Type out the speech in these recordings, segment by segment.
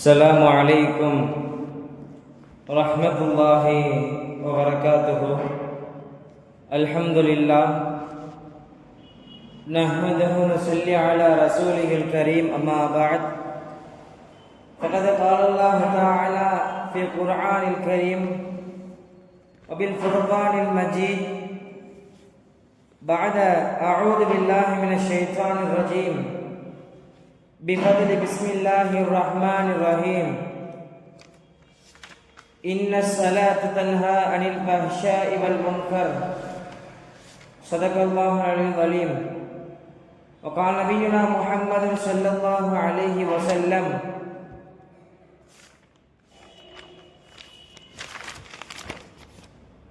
السلام عليكم ورحمة الله وبركاته. الحمد لله نحمده ونصلي على رسوله الكريم. أما بعد فقد قال الله تعالى في القرآن الكريم وبالفرقان المجيد بعد أعوذ بالله من الشيطان الرجيم بفضل بسم الله الرحمن الرحيم. إن الصلاة تنهى عن الفحشاء والمنكر. صدق الله العظيم. وقال نبينا محمد صلى الله عليه وسلم: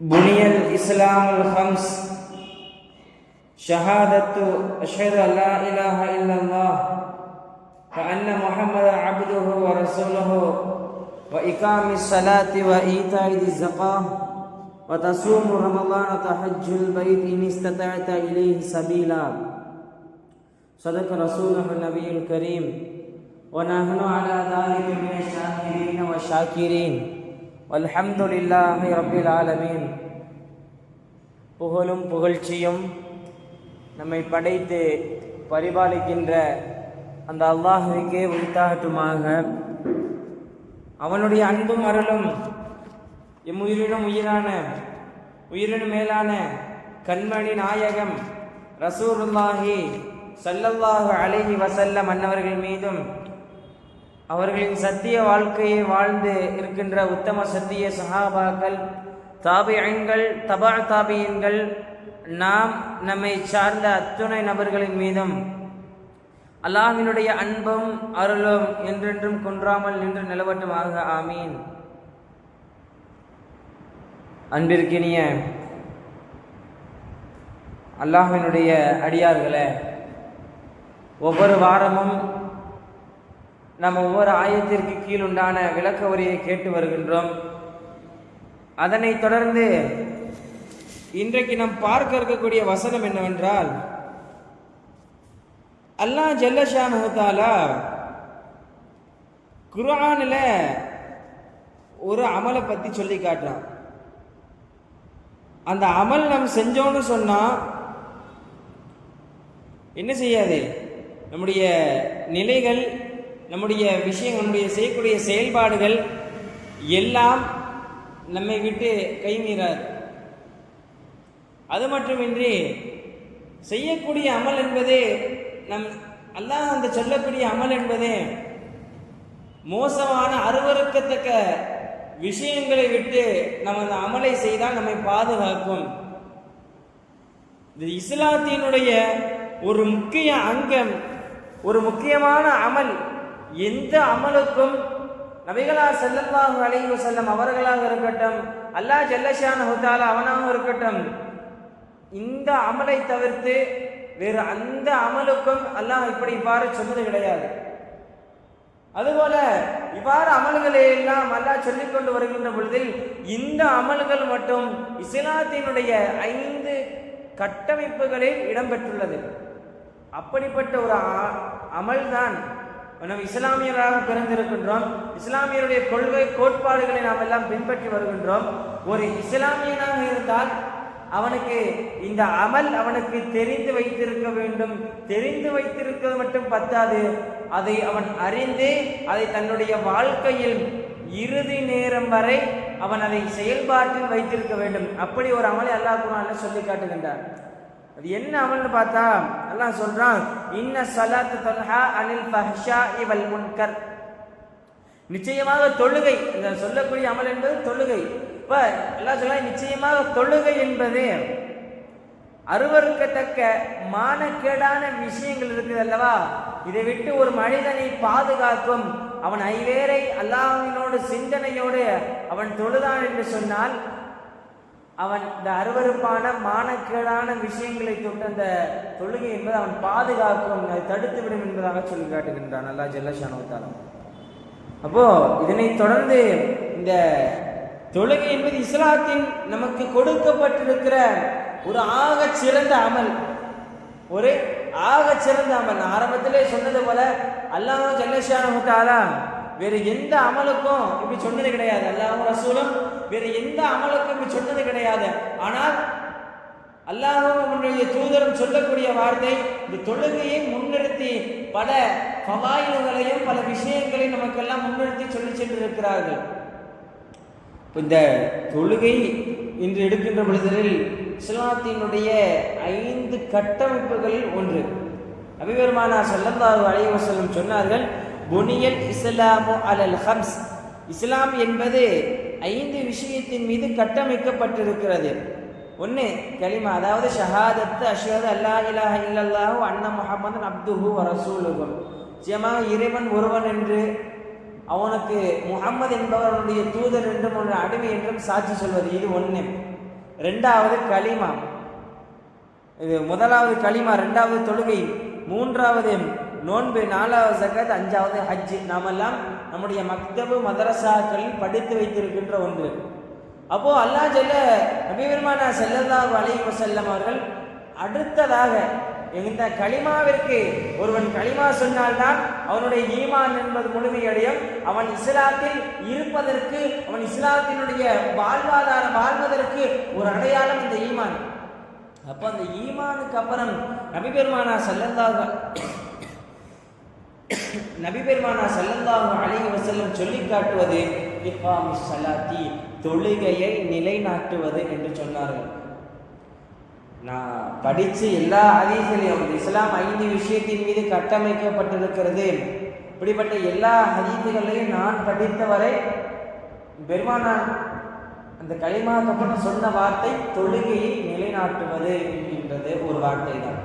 بني الإسلام الخمس شهادة أشهد أن لا إله إلا الله وأن محمدا عبده ورسوله وإقام الصلاة وإيتاء الزكاة وتصوم رمضان وتحج البيت إن استطعت إليه سبيلا. صدق رسوله النبي الكريم ونحن على ذلك من الشاهدين والشاكرين والحمد لله رب العالمين. புகழும் புகழ்ச்சியும் நம்மை படைத்து பரிபாலிக்கின்ற அந்த அல்லாஹுவுக்கே உரித்தாகட்டுமாக. அவனுடைய அன்பும் அருளும் எம்முயிரினும் உயிரினும் மேலான கண்மணி நாயகம் ரசூலுல்லாஹி ஸல்லல்லாஹு அலைஹி வஸல்லம் அன்னவர்கள் மீதும் அவர்களின் சத்திய வாழ்க்கையை வாழ்ந்து இருக்கின்ற உத்தம சத்திய சஹாபாக்கள், தாபிஈன்கள், தபா தாபிஈன்கள், நம்மை சார்ந்த அத்துணை நபர்களின் மீதும் அல்லாஹ்வினுடைய அன்பும் அருளும் என்றென்றும் குன்றாமல் நின்று நிலவட்டுமாக. ஆமீன். அன்பிற்கினிய அல்லாஹ்வினுடைய அடியார்களே, ஒவ்வொரு வாரமும் நம்ம ஒவ்வொரு ஆயத்திற்கு கீழ் உண்டான விளக்க உரையை கேட்டு வருகின்றோம். அதனைத் தொடர்ந்து இன்றைக்கு நாம் பார்க்க இருக்கக்கூடிய வசனம் என்னவென்றால், அல்லாஹ் ஜல்ல ஷானஹு தஆலா குர்ஆனில் ஒரு அமலை பற்றி சொல்லி காட்டுறான். அந்த அமல் நாம் செஞ்சோன்னு சொன்னா என்ன செய்யாது, நம்முடைய நிலைகள், நம்முடைய விஷயங்கள், நம்முடைய செய்யக்கூடிய செயல்பாடுகள் எல்லாம் நம்மை விட்டு கைமீறாது. அது மட்டுமின்றி செய்யக்கூடிய அமல் என்பது அல்லாஹ் அந்த சொல்லக்கூடிய அமல் என்பது மோசமான அருவருக்கத்தக்க விஷயங்களை விட்டு நம்ம அந்த அமலை செய்தால் நம்மை பாதுகாக்கும். இது இஸ்லாத்தினுடைய ஒரு முக்கிய அங்கம், ஒரு முக்கியமான அமல். எந்த அமலுக்கும் நபிகளார் ஸல்லல்லாஹு அலைஹி வஸல்லம் அவர்களாக இருக்கட்டும், அல்லாஹ் ஜல்ல ஷானஹு தஆலா அவனாக இருக்கட்டும், இந்த அமலை தவிர்த்து வேறு அந்த அமலுக்கும் அல்லாஹ் இவ்வாறு சொன்னது கிடையாது. அதுபோல இவ்வாறு அமல்களை எல்லாம் அல்லாஹ் சொல்லிக் கொண்டு வருகின்ற பொழுதில் இந்த அமல்கள் மட்டும் இஸ்லாத்தினுடைய 5 கட்டமைப்புகளில் இடம்பெற்றுள்ளது. அப்படிப்பட்ட ஒரு அமல் தான் நாம் இஸ்லாமியராக பிறந்திருக்கின்றோம். இஸ்லாமியருடைய கொள்கை கோட்பாடுகளை நாம் எல்லாம் பின்பற்றி வருகின்றோம். ஒரு இஸ்லாமியனாக இருந்தால் அவனுக்கு இந்த அமல் அவனுக்கு தெரிந்து வைத்திருக்க வேண்டும். தெரிந்து வைத்திருக்கிறது மட்டும் பத்தாது, அதை அவன் அறிந்து அதை தன்னுடைய வாழ்க்கையில் இறுதி நேரம் வரை அவன் அதை செயல்பாட்டில் வைத்திருக்க வேண்டும். அப்படி ஒரு அமலை அல்லாஹ் குர்ஆனில் சொல்லி காட்டுகின்றார். அது என்ன அமல்னு பார்த்தா அல்லாஹ் சொல்றான், இன்ன ஸலாத்த தன்ஹா அனில் ஃபஹ்ஷாஇ வல் முன்கர். நிச்சயமாக தொழுகை, இந்த சொல்லக்கூடிய அமல் என்பது தொழுகை. இப்ப அல்லாஹ் சொல்றான், நிச்சயமாக தொழுகை என்பது அருவருக்கத்தக்க மானக்கேடான விஷயங்கள் இருக்குது அல்லவா, இதை விட்டு ஒரு மனிதனை பாதுகாக்கும். அவன் ஐவேரை அல்லாஹ்வினோடு சிந்தனையோடு அவன் தொழுதான் என்று சொன்னால் அவன் இந்த அருவருப்பான மானக்கேடான விஷயங்களை தொட்டு அந்த தொழுகை என்பது அவன் பாதுகாக்கும், அதை தடுத்து விடும் என்பதாக சொல்லி காட்டுகின்றான் அல்லாஹ் ஜல்ல ஷானஹு தஆலா. அப்போ இதனை தொடர்ந்து இந்த தொழுகை என்பது இஸ்லாத்தின் நமக்கு கொடுக்கப்பட்டிருக்கிற ஒரு ஆக சிறந்த அமல், ஒரு ஆக சிறந்த அமல். ஆரம்பத்திலே சொன்னது போல அல்லாஹ் ஜல்ல ஷானஹு தஆலா வேற எந்த அமலுக்கும் இப்படி சொன்னது கிடையாது. அல்லாஹ்வும் ரசூலும் வேற எந்த அமலுக்கும் இப்படி சொன்னது கிடையாது. ஆனால் அல்லாஹ்வும் அவனுடைய தூதரும் சொல்லக்கூடிய வார்த்தை, இந்த தொழுகையை முன்னிறுத்தி பல ஃபவாயில்களையும் பல விஷயங்களையும் நமக்கெல்லாம் முன்னிறுத்தி சொல்லி சென்றிருக்கிறார்கள். இந்த தொழுகை இன்று எடுக்கின்ற பொழுதில் இஸ்லாத்தினுடைய 5 கட்டமைப்புகளில் ஒன்று. நபி பெருமானார் ஸல்லல்லாஹு அலைஹி வஸல்லம் சொன்னார்கள், புனியல் இஸ்லாமு அலல் ஹம்ஸ். இஸ்லாம் என்பது 5 விஷயத்தின் மீது கட்டமைக்கப்பட்டிருக்கிறது. ஒன்று கலிமா, அதாவது ஷஹாதத்து அஷ்ஹது அல்லா இலாஹ இல்லல்லாஹு அன்ன முஹம்மதன் அப்துஹு வ ரசூலுஹு. நிச்சயமாக இறைவன் ஒருவன் என்று, அவனுக்கு முஹம்மது என்பவனுடைய தூதர் என்றும் ஒரு அடிமை என்றும் சாட்சி சொல்வது, இது ஒன்று. ரெண்டாவது கலிமா, இது முதலாவது கலிமா, ரெண்டாவது தொழுகை, மூன்றாவது நோன்பு, நாலாவது ஸகாத், அஞ்சாவது ஹஜ். நாமெல்லாம் நம்முடைய மக்தபு மதரசாக்களில் படித்து வைத்திருக்கின்ற ஒன்று. அப்போ அல்லாஹ் ஜல்ல நபி பெருமானார் ஸல்லல்லாஹு அலைஹி வஸல்லம் அவர்கள் அடுத்ததாக இந்த கலிமாவிற்கு, ஒருவன் கலிமா சொன்னால்தான் அவனுடைய ஈமான் என்பது முழுமையடையும். அவன் இஸ்லாத்தில் இருப்பதற்கு, அவன் இஸ்லாத்தினுடைய வாழ்வதற்கு ஒரு அடையாளம் இந்த ஈமான். அப்போ அந்த ஈமானுக்கு அப்புறம் நபி பெருமானார் ஸல்லல்லாஹு அலைஹி வஸல்லம் சொல்லி காட்டுவது இக்வாமிஸ் ஸலாத்தி, தொழுகையை நிலைநாட்டுவது என்று சொன்னார்கள். நான் படித்து எல்லா ஹதீஸ்களையும், இஸ்லாம் 5 விஷயத்தின் மீது கட்டமைக்கப்பட்டிருக்கிறது, இப்படிப்பட்ட எல்லா ஹதீஸ்களையும் நான் படித்தவரை பெருமானார் அந்த கலிமாவுக்கு அப்புறம் சொன்ன வார்த்தை தொழுகையை நிலைநாட்டுவது என்கின்றது ஒரு வார்த்தை தான்.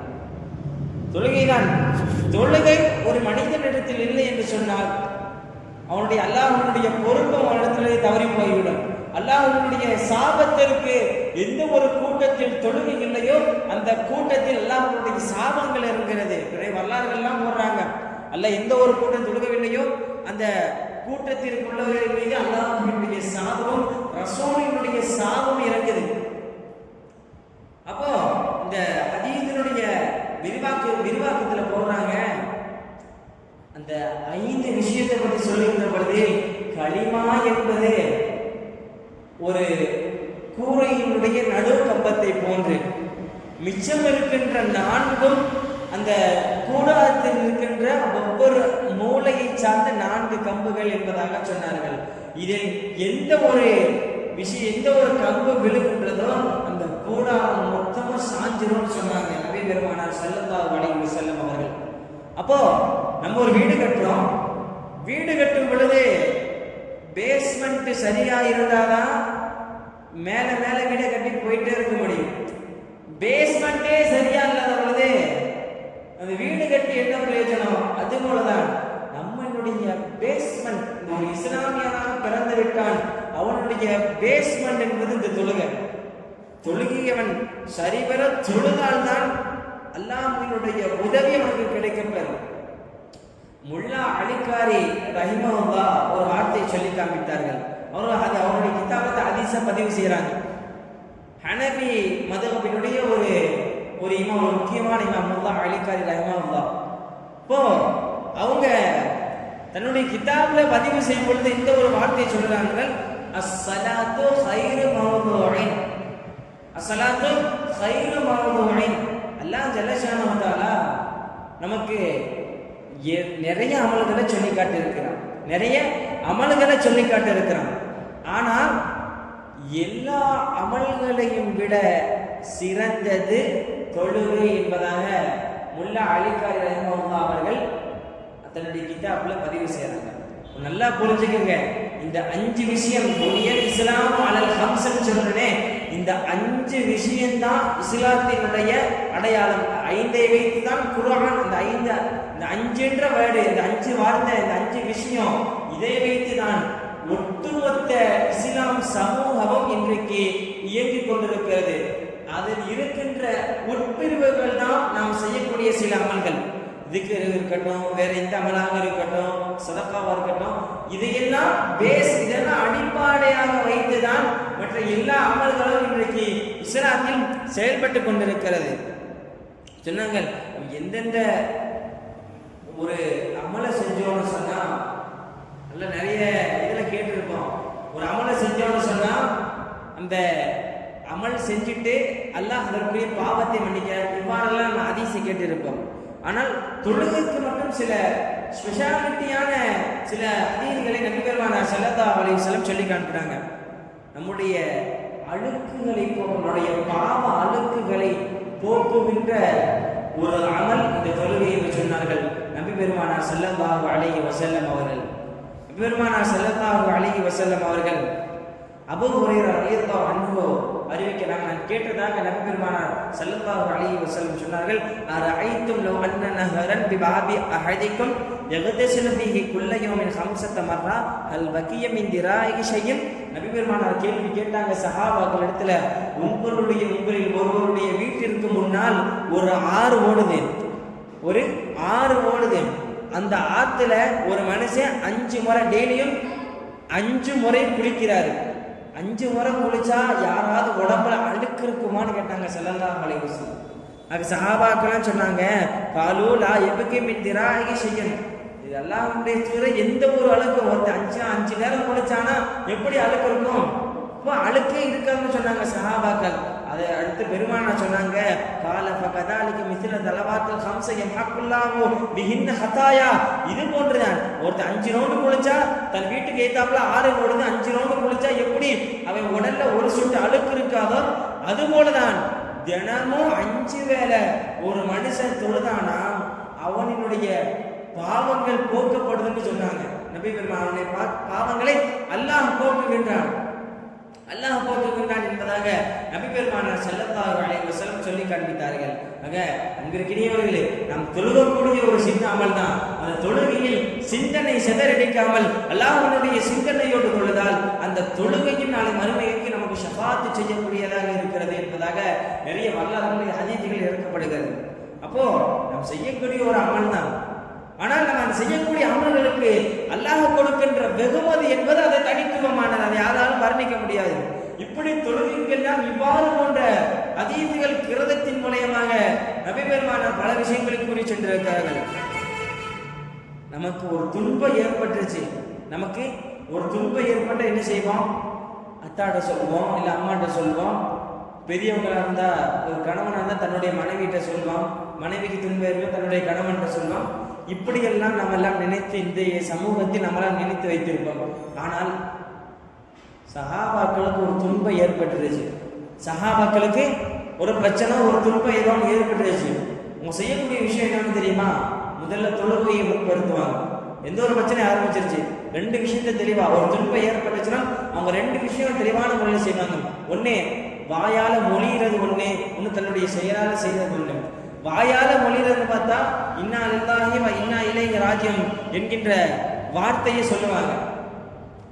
தொழுகைதான். தொழுகை ஒரு மனிதனிடத்தில் இல்லை என்று சொன்னால் அவனுடைய அல்லாஹ்வுடைய பொறுப்பு அவனிடத்திலே தவறி போய்விடும். அல்லாஹ்வுடைய சாபத்திற்கு எந்த ஒரு கூட்டத்தில் தொழுகை இல்லையோ அந்த கூட்டத்தில் அல்லாஹ்வுடைய சாபங்கள் இருக்கிறது. வரலாறுகள் எல்லாம் போடுறாங்க, அல்ல எந்த ஒரு கூட்டம் தொழுகவில்லையோ அந்த கூட்டத்திற்கு உள்ளவர்கள் மீது அல்லாஹ்வுடைய சாபமும் ரசூலினுடைய சாபமும் இறங்குது. அப்போ இந்த ஹதீஸினுடைய விரிவாக்கத்துல போறாங்க, அந்த 5 விஷயத்தை பற்றி சொல்லுகின்ற பொழுது கலிமா என்பது ஒரு கூரையினுடைய நடு கம்பத்தை போன்று, மிச்சம் இருக்கின்ற 4ம் அந்த கூடாரத்தில் இருக்கின்ற ஒவ்வொரு மூளையை சார்ந்த 4 கம்புகள் என்பதாக சொன்னார்கள். இதில் எந்த ஒரு விஷயம், எந்த ஒரு கம்பு விழுகின்றதோ அந்த கூடாரம் மொத்தமும் சாஞ்சிரும் சொன்னாங்க நபி பெருமானார் ஸல்லல்லாஹு அலைஹி வஸல்லம் அவர்கள். அப்போ நம்ம ஒரு வீடு கட்டுறோம், வீடு கட்டும் பொழுது பேஸ்மெண்ட் சரியா இருந்தாதான் மேல மேல வீடை கட்டி போயிட்டே இருக்க முடியும். பேஸ்மெண்டே சரியா இல்லாத பொழுது அந்த வீடு கட்டி என்ன பிரயோஜனம்? அது போலதான் நம்மளுடைய பேஸ்மெண்ட், ஒரு இஸ்லாமியனாக பிறந்து விட்டான், அவனுடைய பேஸ்மெண்ட் என்பது இந்த தொழுகை. தொழுகையவன் சரிபெற தொழுதால்தான் அல்லாஹ்வினுடைய உதவி அவனுக்கு கிடைக்கப்பெறும். முல்லா அலிகாரி ரஹிமஹுல்லாஹ் ஒரு வார்த்தை சொல்லி காண்பித்தார்கள். அவருடைய கிதாபத்தை ஹதீஸை பதிவு செய்யறாங்க. ஹனபி மதுஹபினுடைய ஒரு இமாம், ஒரு முக்கியமான இமாம் முல்லா அலிகாரி ரஹிமஹுல்லாஹ். இப்போ அவங்க தன்னுடைய கிதாப்ல பதிவு செய்யும் பொழுது இந்த ஒரு வார்த்தையை சொல்றாங்க, அஸ்ஸலாத்து கைரு மவ்தூஇன். அஸ்ஸலாத்து கைரு மவ்தூஇன். அல்லாஹ் ஜல்லஷானஹு வ தஆலா நமக்கு நிறைய அமல்களை சொல்லி காட்டி இருக்கிறான், நிறைய அமல்களை சொல்லி காட்டி இருக்கிறான். ஆனால் எல்லா அமல்களையும் விட சிறந்தது தொழுகை என்பதாக முல்லா அலிகாரி ரஹிமஹுல்லாஹ் அவர்கள் தன்னுடைய கிதாப்ல பதிவு செய்யறாங்க. நல்லா புரிஞ்சுக்கங்க, இந்த 5 விஷயம் புனியல் இஸ்லாம் அலல் ஹம்ஸ்ன்னு சொல்றேனே, இந்த 5 விஷயம்தான் இஸ்லாத்தினுடைய அடையாளம். 5ஐ வைத்து தான் குர்ஆன் இந்த 5 வேர்டு, இந்த 5 வார்த்தை, இந்த 5 விஷயம், இதை வைத்து தான் ஒட்டுமொத்த இஸ்லாம் சமூகமும் இன்றைக்கு இயங்கிக் கொண்டிருக்கிறது. அதில் இருக்கின்ற உட்பிரிவுகள் தான் நாம் செய்யக்கூடிய சில அமல்கள். திக்ர் இருக்கட்டும், வேற எந்த அமலாக இருக்கட்டும், சதக்காவா இருக்கட்டும், இதையெல்லாம் இதெல்லாம் அடிப்படையாக வைத்துதான் மற்ற எல்லா அமல்களும் இன்றைக்கு இஸ்லாத்தில் செயல்பட்டு கொண்டிருக்கிறது. சொன்னாங்க, எந்தெந்த ஒரு அமலை செஞ்சோம்னு சொன்னா நல்ல அந்த அமல் செஞ்சுட்டு அல்லாஹ் அதற்குரிய பாவத்தை மன்னிக்கிறார். இவ்வாறெல்லாம் நம்ம ஹதீஸை கேட்டிருப்போம். ஆனால் தொழுகைக்கு மட்டும் சில ஸ்பெஷாலிட்டியான சில ஹதீஸ்களை நபி பெருமானார் ஸல்லல்லாஹு அலைஹி வஸல்லம் சொல்லி காண்கிறாங்க. நம்முடைய அழுக்குகளை நம்முடைய பாவ அழுக்குகளை போக்குகின்ற ஒரு அமல் இந்த தொழுகை என்று சொன்னார்கள் நபி பெருமானார் ஸல்லல்லாஹு அலைஹி வஸல்லம் அவர்கள். நபி பெருமானார் ஸல்லல்லாஹு அலைஹி வஸல்லம் அவர்கள் அபூ ஹுரைரா ரலியல்லாஹு அன்ஹு அறிவிக்கிறாங்க. நான் கேட்டதாக நபி பெருமானார் ஸல்லல்லாஹு அலைஹி வஸல்லம் சொன்னார்கள், அரஐத்தும் லவ் அன்ன நஹரன் பிபாபி அஹதிக்கும் யக்தஸிலு ஃபீஹி குல்ல யௌமின் 5 மர்ரா ஹல் பகிய மின் திராஇ ஷைஇன். நபி பெருமானார் கேள்வி கேட்டாங்க சஹாபாக்கள் இடத்துல, உங்களில் ஒருவருடைய வீட்டிற்கு முன்னால் ஒரு ஆறு ஓடுது, ஒரு ஆறு ஓடுது. அந்த ஆத்துல ஒரு மனுஷன் 5 முறை டெய்லியும் 5 முறை குளிக்கிறாரு. 5 முறை குளிச்சா யாராவது உடம்புல அழுக்கு இருக்குமான்னு கேட்டாங்க ஸல்லல்லாஹு அலைஹி வஸல்லம். அது சஹாபாக்கெல்லாம் சொன்னாங்க, காலு லா யபகி மின் திராஇ ஷைஇன். இது அல்லாஹ்வுடைய தூதர் எந்த ஒரு அழுக்கு ஒரு 5 நேரம் குளிச்சானா எப்படி அழுக்கு இருக்கும்? இப்போ அழுக்கே இருக்காதுன்னு சொன்னாங்க சஹாபாக்கள். அதை அடுத்து பெருமானார் சொன்னாங்க, கால ஃபகதாலிக மிஸ்ல தலவாத்துல் ஹம்ஸ யம்ஹக்குல்லாஹு பிஹின்ன ஹதாயா. இது போன்றுதான் ஒருத்தர் 5 ரவுண்டு குளிச்சா தன் வீட்டுக்கு ஏத்தாப்புல 6 ஓடுது, 5 ரவுண்டு குளிச்சா எப்படி அவன் உடல்ல ஒரு சொட்டு அழுக்கு இருக்காதோ அதுபோலதான் தினமும் 5 வேளை ஒரு மனுஷன் தொழுதானா அவனுடைய பாவங்கள் போக்கப்படுதுன்னு சொன்னாங்க நபி பெருமானார். பாவங்களை அல்லாஹ் போக்குகின்றான், அல்லாஹ் போக்குகின்றான் என்பதாக நபி பெருமானார் ஸல்லல்லாஹு அலைஹி வஸல்லம் சொல்லி காண்பித்தார்கள். ஆக அன்பிற்கினியவர்களே, நாம் தொழுகக்கூடிய ஒரு சின்ன அமல் தான். அந்த தொழுகையில் சிந்தனை சிதறடிக்காமல் அல்லாஹ்வுடைய சிந்தனையோடு தொழுதால் அந்த தொழுகையின் நாளை மறுமைக்கு நமக்கு ஷஃபாத்து செய்யக்கூடியதாக இருக்கிறது என்பதாக நிறைய வரலாறுகளில் ஹதீஸ்கள் இறக்கப்படுகிறது. அப்போ நாம் செய்யக்கூடிய ஒரு அமல் தான். ஆனால் நம்ம செய்யக்கூடிய அமல்களுக்கு அல்லாஹ் கொடுக்கின்ற வெகுமதி என்பது அது தனித்துவமானது, அதை யாராலும் வர்ணிக்க முடியாது. இப்படி தொழுகைக்கெல்லாம் இவ்வாறு போன்ற ஹதீஸ்கள் கிரதத்தின் மூலமாக நபி பெருமானார் பல விஷயங்களை கூறி சென்றிருக்கிறார்கள். நமக்கு ஒரு துன்பம் ஏற்பட்டுருச்சு, நமக்கு ஒரு துன்பம் ஏற்பட்ட என்ன செய்வோம்? அத்தாட்ட சொல்லுவோம், இல்லை அம்மாட்ட சொல்லுவோம். பெரியவங்களா இருந்தா ஒரு கணவனாக இருந்தால் தன்னுடைய மனைவிட்ட சொல்லுவோம், மனைவிக்கு துன்பம் ஏற்படும் தன்னுடைய கணவன்கிட்ட சொல்லுவோம். இப்படியெல்லாம் நம்ம எல்லாம் நினைத்து இந்த சமூகத்தில் நம்மளால் நினைத்து வைத்திருப்போம். ஆனால் சஹாபாக்களுக்கு ஒரு துன்பம் ஏற்பட்டுருச்சு, சஹாபாக்களுக்கு ஒரு பிரச்சனை, ஒரு துன்பம் ஏதோ ஏற்பட்டுருச்சு. அவங்க செய்யக்கூடிய விஷயம் என்னன்னு தெரியுமா? முதல்ல தொழுகையை முற்படுத்துவாங்க. எந்த ஒரு பிரச்சனை ஆரம்பிச்சிருச்சு, 2 விஷயத்த தெளிவா, ஒரு துன்பம் ஏற்பட்டுச்சுன்னா அவங்க 2 விஷயம் தெளிவான முறையில் செய்வாங்க. ஒன்னே வாயால மொழிகிறது, ஒன்று தன்னுடைய செயலால செய்யறது. ஒன்று வாயால மொழிகிறதுன்னு பார்த்தா இன்னா லில்லாஹி வ இன்னா இலைஹி ராஜிஊன் என்கின்ற வார்த்தையை சொல்லுவாங்க.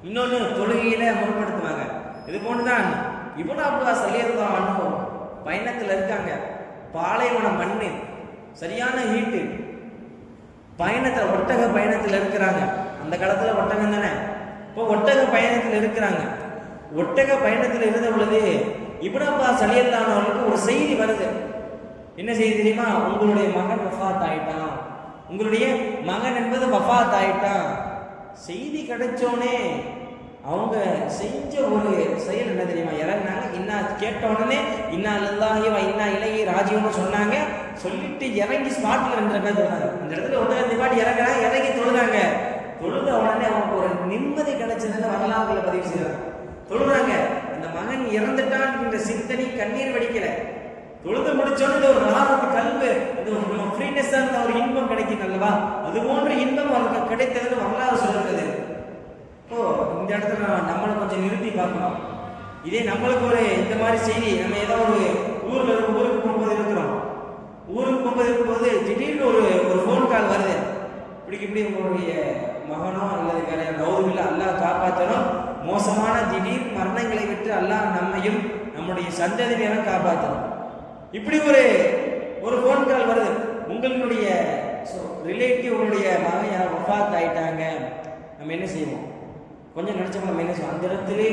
இன்னொன்று தொழுகையில முற்படுத்துவாங்க. இது போன்றுதான் இப்னு அப்பாஸ் ரலியல்லாஹு அன்ஹு பயணத்தில் இருக்காங்க. பாலைவனம் மண்ணு, சரியான ஹீட்டு, பயணத்தில் ஒட்டக பயணத்தில் இருக்கிறாங்க. அந்த காலத்தில் ஒட்டகம் தானே. இப்போ ஒட்டக பயணத்தில் இருக்கிறாங்க. ஒட்டக பயணத்தில் இருந்த பொழுது இப்னு அப்பாஸ் ரலியல்லாஹு அன்ஹுவுக்கு ஒரு செய்தி வருது. என்ன செய்தி தெரியுமா? உங்களுடைய மகன் வஃபாத் ஆயிட்டான், உங்களுடைய மகன் என்பது வஃபாத் ஆயிட்டான். செய்தி கிடைச்சோனே அவங்க செஞ்ச ஒரு செயல் என்ன தெரியுமா? இறங்கினாங்க. இன்னா கேட்ட உடனே இன்னா லில்லாஹி வ இன்னா இலைஹி ராஜிஊன் சொன்னாங்க. சொல்லிட்டு இறங்கி ஸ்பாட்ல 2 பேர் சொன்னாங்க. அந்த இடத்துல ஒட்டகத்தை பாட்டி இறங்குறாங்க, இறங்கி தொழுறாங்க. தொழுத உடனே அவங்களுக்கு ஒரு நிம்மதி கிடைச்சதுன்னு வரலாறுகளை பதிவு செய்யறாங்க. தொழுறாங்க, அந்த மகன் இறந்துட்டான் என்ற சிந்தனை, கண்ணீர் வடிக்கல. தொழுது முடிச்சோன்னு ஒரு ராகத்து கல்வி, நம்ம ஃப்ரீனஸ் இருந்த ஒரு இன்பம் கிடைக்கும் அல்லவா? அது போன்ற இன்பம் அவருக்கு கிடைத்ததுன்னு வரலாறு சொல்லுறது. இப்போ இந்த இடத்துல நம்மளை கொஞ்சம் நிறுத்தி பார்க்கணும். இதே நம்மளுக்கு ஒரு இந்த மாதிரி செய்தி, நம்ம ஏதோ ஒரு ஊருக்கு போகும்போது இருக்கிறோம், ஊருக்கு போகும்போது இருக்கும்போது திடீர்னு ஒரு ஃபோன் கால் வருது. இப்படி உங்களுடைய மகனோ அல்லது வேற கௌரவில்லை, அல்லாஹ் காப்பாற்றணும், மோசமான திடீர் மரணங்களை விட்டு அல்லாஹ் நம்மையும் நம்முடைய சந்ததியினரை காப்பாற்றணும். இப்படி ஒரு ஃபோன் கால் வருது. உங்களுடைய ரிலேட்டிவ் உங்களுடைய மகன் யாரும் வஃபாத் ஆயிட்டாங்க. நம்ம என்ன செய்வோம்? கொஞ்சம் நினைச்சோம், நம்ம என்ன செய்வோம்? அந்த இடத்திலே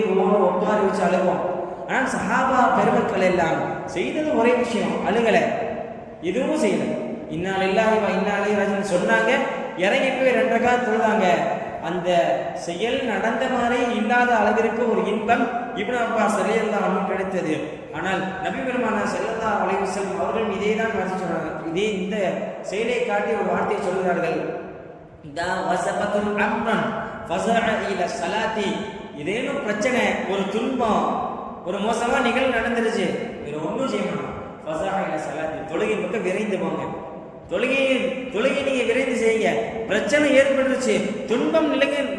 ஒப்பாரி வச்சு அழுவோம். ஆனால் சஹாபா பெருமக்கள் எல்லாம் செய்தது ஒரே விஷயம், அழுகலை, எதுவும் செய்யலை. இன்னா லில்லாஹி வ இன்னா இலைஹி ராஜிஊன் சொன்னாங்க, இறங்கி போய் 2 ரக்காத் தொழுதாங்க. அந்த செயல் நடந்த மாதிரி இல்லாத அளவிற்கு ஒரு இன்பம் இப்னு அப்பாஸ் ரலியல்லாஹு அன்ஹு கிடைத்தது. ஆனால் நபி பெருமானார் ஸல்லல்லாஹு அலைஹி வஸல்லம் அவர்கள் இதே தான் சொல்றாங்க. இதே இந்த செயலை காட்டி ஒரு வார்த்தையை சொல்கிறார்கள். இதா வஸபத்துல் அம்ரன் ஃபஸஅ இல ஸலாத்தி. இதேனும் பிரச்சனை, ஒரு துன்பம், ஒரு மோசமான நிகழ்வு நடந்துருச்சு, வேற ஒன்றும் செய்ய மாட்டோம். ஃபஸஅ இல ஸலாத்தி, தொழுகை பக்கம் விரைந்து போங்க. தொழுகை நீங்க விரைந்து செய்யுங்க. பிரச்சனை ஏற்பட்டுருச்சு, துன்பம்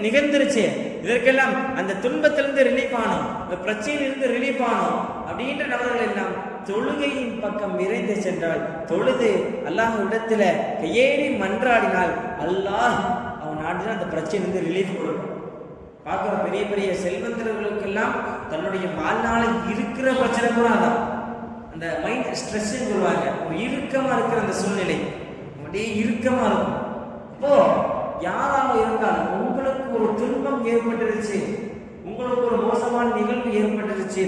நிகழ்ந்துருச்சு, இதற்கெல்லாம் அந்த துன்பத்திலிருந்து ரிலீஃப் ஆனோம், இந்த பிரச்சனையிலிருந்து ரிலீஃப் ஆனோம் அப்படின்ற நபர்கள் எல்லாம் தொழுகையின் பக்கம் விரைந்து சென்றால், தொழுது அல்லாஹ் இடத்துல கையேறி மன்றாடினால் அல்லாஹ் அவன் நாட்டில் அந்த பிரச்சனையிலிருந்து ரிலீஃப் கொடுக்கும். பார்க்குற பெரிய பெரிய செல்வந்தர்களுக்கெல்லாம் தன்னுடைய வாழ்நாளில் இருக்கிற பிரச்சனை கூட அதான், அந்த மைண்ட் ஸ்ட்ரெஸ் சொல்லுவாங்க. ஒரு இறுக்கமா இருக்கிற அந்த சூழ்நிலை அப்படியே இறுக்கமா இருக்கும். இப்போ யாராக இருந்தாலும் உங்களுக்கு ஒரு துன்பம் ஏற்பட்டுருச்சு, உங்களுக்கு ஒரு மோசமான நிகழ்வு ஏற்பட்டுருச்சு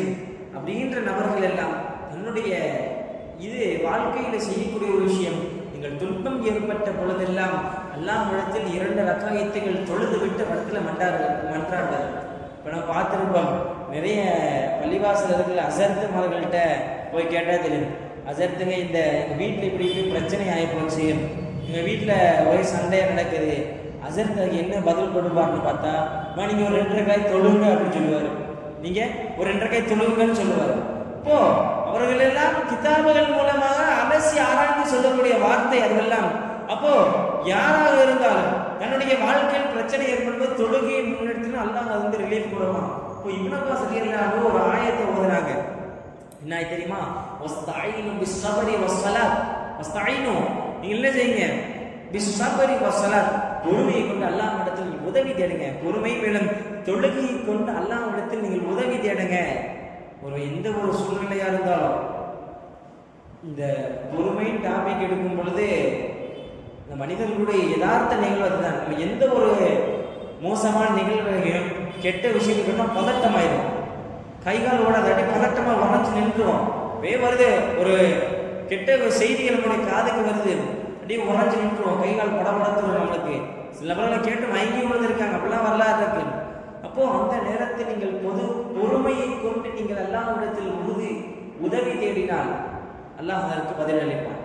அப்படின்ற நபர்கள் எல்லாம் தன்னுடைய இது வாழ்க்கையில செய்யக்கூடிய ஒரு விஷயம், நீங்கள் துன்பம் ஏற்பட்ட பொழுதெல்லாம் அல்லாஹ்விடத்தில் 2 ரக்காயத்துகள் தொழுது விட்டு இடத்துல மன்றாடுவார். இப்போ நான் பார்த்துருப்போம், நிறைய பள்ளிவாசலர்கள் அசர்த்துமார்கள்ட்ட போய் கேட்டால் தெரியும், அசர்த்துங்க இந்த எங்கள் வீட்டில் இப்படி இப்படி பிரச்சனை ஆகி போச்சு, எங்கள் வீட்டில் ஒரே சண்டையாக நடக்குது, அசர்த்துக்கு என்ன பதில் கொடுப்பார்னு பார்த்தா, நீங்கள் ஒரு 2 ரக்காய் தொழுங்க அப்படின்னு சொல்லுவார். நீங்கள் ஒரு 2 ரக்காய் தொழுங்கன்னு சொல்லுவார். இப்போ அவர்கள் எல்லாம் கிதாபுகள் மூலமாக அலசி ஆராய்ந்து சொல்லக்கூடிய வார்த்தை அதுவெல்லாம். அப்போ யாராக இருந்தாலும் தன்னுடைய வாழ்க்கையில் பிரச்சனை ஏற்படும்போது தொழுகையை முன்னெடுத்து அல்லாஹ் அது வந்து ரிலீஃப் கொடுவான். இப்போ இப்னு அப்பாஸ் ரலியல்லாஹு ஒரு ஆயத்தை ஓதுறாங்க. என்ன தெரியுமா? வஸ்தஈனு பிஸ்ஸப்ரி வஸ்ஸலாத். வஸ்தஈனு, நீங்க என்ன செய்யுங்க? பிஸ்ஸப்ரி வஸ்ஸலாத், பொறுமையை கொண்டு அல்லாஹ்விடத்தில் உதவி தேடுங்க. பொறுமை மேலும் தொழுகையை கொண்டு அல்லாஹ்விடத்தில் நீங்கள் உதவி தேடுங்க. ஒரு எந்த ஒரு சூழ்நிலையா இருந்தாலும் இந்த பொறுமை டாபிக் எடுக்கும் பொழுது இந்த மனிதர்களுடைய யதார்த்த நிகழ்வு அதுதான். நம்ம எந்த ஒரு மோசமான நிகழ்வுகளையும் கெட்ட விஷயத்துக்கு பதட்டமாயிடும், கைகால் ஓடாதாட்டி பதட்டமா வரைஞ்சு நின்றுவோம். வருது ஒரு கெட்ட செய்திகள் நம்முடைய காதுக்கு வருது, அப்படியே உறைஞ்சு நின்றுவோம், கைகால் படபடத்துடும். நம்மளுக்கு சில நபர்களை கேட்டு மயங்கி இருக்காங்க, அப்படிலாம் வரலாறு இருக்கு. அப்போ அந்த நேரத்தில் நீங்கள் பொறுமையை கொண்டு நீங்கள் அல்லாஹ்விடத்தில் உதவி தேடினால் அல்லாஹ் அதற்கு பதிலளிப்பான்.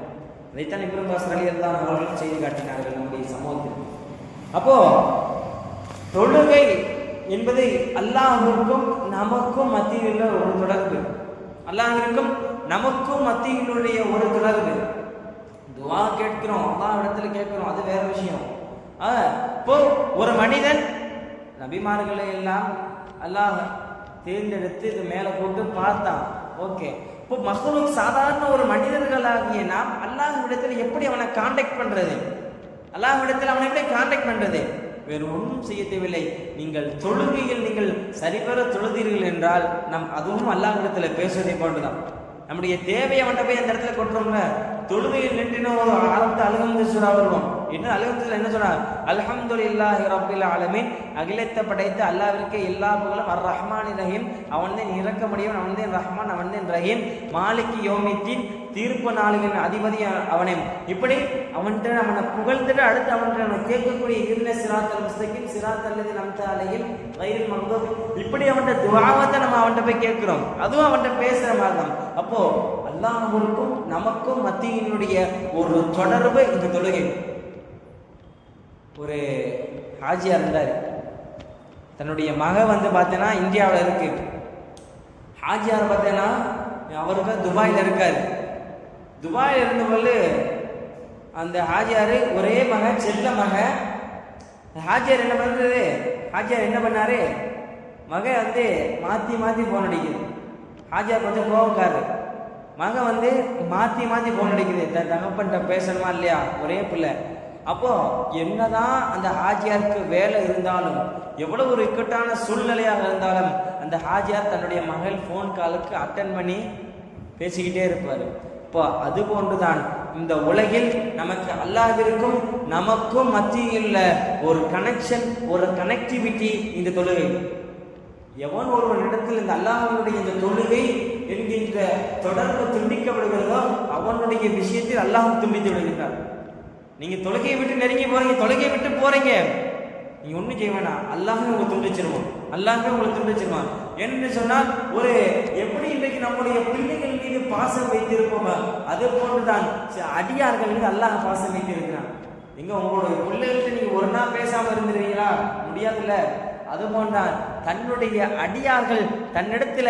இதைத்தான் இப்னு அப்பாஸ் ரலியல்லாஹு அவர்கள் செய்து காட்டினார்கள் நம்முடைய சமூகத்தில். அப்போ தொழுகை என்பது அல்லாஹ்விற்கும் நமக்கும் மத்தியில் ஒரு தொடர்பு, அல்லாஹ்விற்கும் நமக்கும் மத்தியிலுடைய ஒரு தொடர்பு. துஆ கேட்கிறோம், அல்லாஹ்விடத்தில் கேட்கிறோம், அது வேற விஷயம். இப்போ ஒரு மனிதன் நபிமார்களை எல்லாம் அல்லாஹ் தேர்ந்தெடுத்து இது மேலே போட்டு பார்த்தான். ஓகே, இப்போ மஹ்லூக் சாதாரண ஒரு மனிதர்களாகிய நாம் அல்லாஹ்விடத்தில் எப்படி அவனை கான்டாக்ட் பண்றது? அல்லாஹ்விடத்தில் அவனை எப்படி கான்டாக்ட் பண்றது? வேறு ஒன்றும் செய்ய தேவையில்லை. நீங்கள் தொழுகையில் நீங்கள் சரிவர தொழுதீர்கள் என்றால் அதுவும் அல்லாஹ்விடத்தில் பேசுவதை போன்றுதான். நம்முடைய தேவையை அவன்கிட்ட போய் அந்த இடத்துல கொட்டுறோம்ல. தொழுகையில் நின்று ஒரு ஆரம்பத்தை அல்ஹம்து சூரா வருவோம். இன்னும் அல்ஹம்துல என்ன சொல்றாங்க? அல்ஹம்துலில்லாஹி ரப்பில் ஆலமீன், அகிலத்தை படைத்த அல்லாஹ்விற்கு எல்லா புகழும். அர் ரஹ்மானிர் ரஹீம், அவன்தான் இரக்கமுடையவன், அவன்தான் ரஹ்மான், அவன்தான் ரஹீம். மாலிகி யௌமித்தீன், தீர்ப்பு நாளின் அதிபதி அவனே. இப்படி அவன்கிட்ட அவனை புகழ்ந்துட்டு அடுத்து அவன்கிட்ட நம்ம கேட்கக்கூடிய இருந்த சிராத்தல் முஸ்தகீம் சிராத்தல் லதீன அன்அம்த அலைஹிம் கைரில் மக்தூப், இப்படி அவன்கிட்ட துஆவத்தை நம்ம அவன்கிட்ட போய் கேட்கிறோம். அதுவும் அவன்கிட்ட பேசுற மாதிரி தான். அப்போ அல்லாஹ்வுக்கும் நமக்கும் மத்தியினுடைய ஒரு தொடர்பு இந்த தொழுகை. ஒரு ஹாஜியா இருந்தார், தன்னுடைய மக பார்த்தேன்னா இந்தியாவில் இருக்கு. ஹாஜியார் பார்த்தேன்னா அவருக்கு துபாயில் இருக்காரு. துபாயில் இருந்தபோது அந்த ஹாஜியார் ஒரே மக, செல்ல மக. ஹாஜியார் என்ன பண்ணுறது? ஹாஜியார் என்ன பண்ணாரு? மக மாற்றி மாற்றி ஃபோன் அடிக்குது. ஹாஜியார் கொஞ்சம் கோவக்காரு. மக மாற்றி மாற்றி ஃபோன் அடிக்குது. தகப்பன்ட்ட பேசணுமா இல்லையா? ஒரே பிள்ளை. அப்போ என்னதான் அந்த ஹாஜியாருக்கு வேலை இருந்தாலும், எவ்வளவு ஒரு இக்கட்டான சூழ்நிலையாக இருந்தாலும், அந்த ஹாஜியார் தன்னுடைய மகள் ஃபோன் காலுக்கு அட்டன் பண்ணி பேசிக்கிட்டே இருப்பார். இப்போ அது போன்றுதான் இந்த உலகில் நமக்கு அல்லாஹ்விற்கும் நமக்கும் மத்தியில் ஒரு கனெக்ஷன், ஒரு கனெக்டிவிட்டி இந்த தொழுகை. எவன் ஒருவன் இடத்தில் இந்த அல்லாஹ்வினுடைய இந்த தொழுகை என்கின்ற தொடர்பு துண்டிக்கப்படுகிறதோ அவனுடைய விஷயத்தில் அல்லாஹ் துண்டித்து விடுகின்றார். நீங்க தொழுகையை விட்டு நெருங்கி போறீங்க, தொழுகையை விட்டு போறீங்க, நீங்க ஒன்றும் செய்ய வேணாம், அல்லாஹ்வே உங்களுக்கு துண்டிச்சிருவோம், அல்லாஹ்வே உங்களுக்கு துண்டிச்சிருவான் என்று சொன்னால், ஒரு எப்படி இன்றைக்கு நம்முடைய பிள்ளைகள் மீது பாசம் வைத்திருப்போமோ அது போன்றுதான் அடியார்கள் மீது அல்லாஹ் பாசம் வைத்திருக்கிறான். எங்க உங்களுடைய பிள்ளைகள்கிட்ட நீங்க ஒரு நாள் பேசாம இருந்துருவீங்களா? முடியாதுல்ல. அதுபோன்றான் தன்னுடைய அடியார்கள் தன்னிடத்துல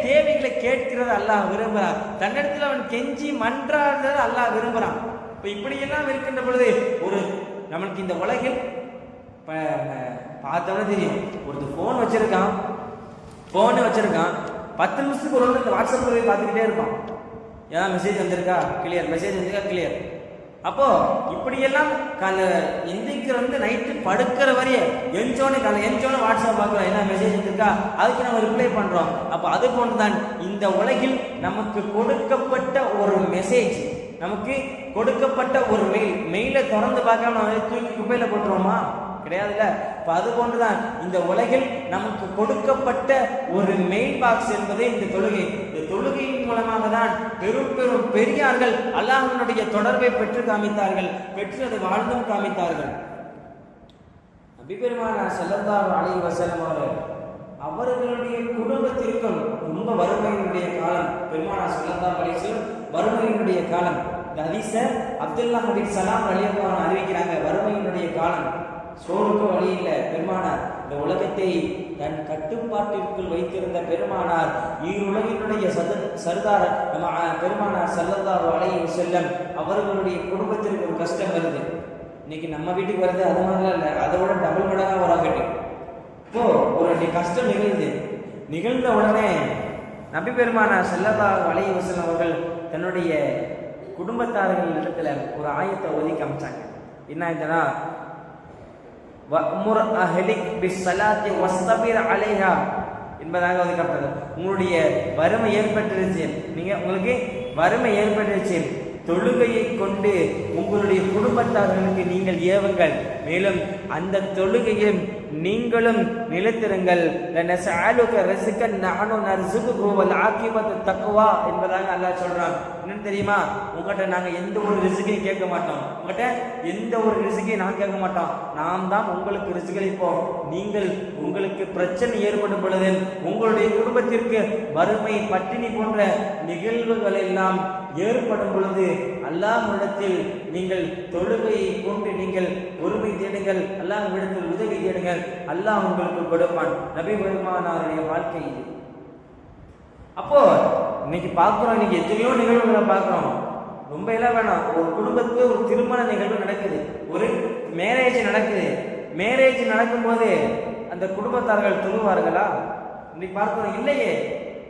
தேவைகளை கேட்கிறது அல்லாஹ் விரும்புறான். தன்னிடத்துல அவன் கெஞ்சி மன்றாடுறது அல்லாஹ் விரும்புறான். இப்ப இப்படியெல்லாம் இருக்கின்ற பொழுது ஒரு நம்மளுக்கு இந்த உலகில் பார்த்தோம்னா தெரியும், ஒருத்தர் போன் வச்சிருக்கான், 10 நிமிஷத்துக்கு ஒரு இந்த வாட்ஸ்அப் போய் பார்த்துக்கிட்டே இருப்பான். ஏதாவது மெசேஜ் வந்திருக்கா கிளியர், மெசேஜ் வந்திருக்கா கிளியர். அப்போ இப்படியெல்லாம் எந்திரிக்கிற நைட்டு படுக்கிற வரைய எஞ்சோன்னு வாட்ஸ்அப் பார்க்குறோம், என்ன மெசேஜ் வந்திருக்கா, அதுக்கு நம்ம ரிப்ளை பண்றோம். அப்போ அது போன்றுதான் இந்த உலகில் நமக்கு கொடுக்கப்பட்ட ஒரு மெசேஜ், நமக்கு கொடுக்கப்பட்ட ஒரு மெயிலை திறந்து பார்க்காம நம்ம தூக்கி குப்பையில போட்டுருவோமா? கிடையாதுல்ல. இப்ப அது போன்றுதான் இந்த உலகில் நமக்கு கொடுக்கப்பட்ட ஒரு மெயில் பாக்ஸ் என்பது இந்த தொழுகை. இந்த தொழுகையின் மூலமாக தான் பெரும் பெரும் பெரியார்கள் அல்லாஹ்வினுடைய தொடர்பை பெற்று காமித்தார்கள், பெற்று அதை வாழ்ந்தும் காமித்தார்கள். நபி பெருமானார் ஸல்லல்லாஹு அலைஹி வஸல்லம் அவர்களுடைய குடும்பத்திற்கும் ரொம்ப வறுமையினுடைய காலம். பெருமானார் ஸல்லல்லாஹு அலைஹி வஸல்லம் வறுமையினுடைய காலம். இந்த ஹதீஸ அப்துல்லாஹ் பின் சலாம் ரலியல்லாஹு அன்ஹு அறிவிக்கிறாங்க. வறுமையினுடைய காலம், சோறுக்கு வழி இல்லை. பெருமானார் இந்த உலகத்தை தன் கட்டுப்பாட்டிற்குள் வைத்திருந்த பெருமானார் உலகினுடைய சர்தார் பெருமானார் ஸல்லல்லாஹு அலைஹி வஸல்லம் அவர்களுடைய குடும்பத்திற்கு ஒரு கஷ்டம் வருது. இன்னைக்கு நம்ம வீட்டுக்கு வருது அது மாதிரிலாம் இல்லை, அதை விட டபுள் மடங்கா வராங்க. இப்போ ஒரு கஷ்டம் நிகழ்ந்த உடனே நபி பெருமானார் ஸல்லல்லாஹு அலைஹி வஸல்லம் அவர்கள் தன்னுடைய குடும்பத்தார்கள் இடத்துல ஒரு ஆயத்தை ஓதி காமிச்சாங்க. என்ன ஆயத்துனா, வஅமுர் அஹ்லிக் பிஸ்ஸலாத்தி வஸ்தபிர் அலைஹா என்பதாக ஒதுக்கப்பட்டது. உங்களுடைய வறுமை ஏற்பட்டுருச்சு, உங்களுக்கு வறுமை ஏற்பட்டுருச்சு, தொழுகையை கொண்டு உங்களுடைய குடும்பத்தார்களுக்கு நீங்கள் ஏவுங்கள், மேலும் அந்த தொழுகையில் நீங்களும் நிலைத்திருங்கள். என்பதாக அல்லாஹ் சொல்றான். என்னன்னு தெரியுமா? உங்ககிட்ட நாங்க எந்த ஒரு ரிஸ்கையும் கேட்க மாட்டோம், உங்ககிட்ட எந்த ஒரு ரிஸ்கையும் நான் கேட்க மாட்டோம், நாம் தான் உங்களுக்கு ரிஸ்களிப்போம். நீங்கள் உங்களுக்கு பிரச்சனை ஏற்படும் பொழுது, உங்களுடைய குடும்பத்திற்கு வறுமை பட்டினி போன்ற நிகழ்வுகள் எல்லாம் ஏற்படும் பொழுது அல்லாஹ்விடத்தில் நீங்கள் தொழுகையை கொண்டு நீங்கள் பொறுமை தேடுங்கள், அல்லாஹ்விடத்தில் உதவி தேடுங்கள், அல்லாஹ் உங்களுக்கு கொடுப்பான். நபி பெருமானாருடைய வாழ்க்கை இது. அப்போ இன்னைக்கு பார்க்கிறோம், இன்னைக்கு எத்தனையோ நிகழ்வுகளை பார்க்கிறோம். ரொம்ப எல்லாம் வேணாம், ஒரு குடும்பத்துக்கு ஒரு திருமண நிகழ்வு நடக்குது, ஒரு மேரேஜ் நடக்குது. மேரேஜ் நடக்கும்போது அந்த குடும்பத்தார்கள் தொழுவார்களா? இன்னைக்கு பார்க்கிறோம், இல்லையே.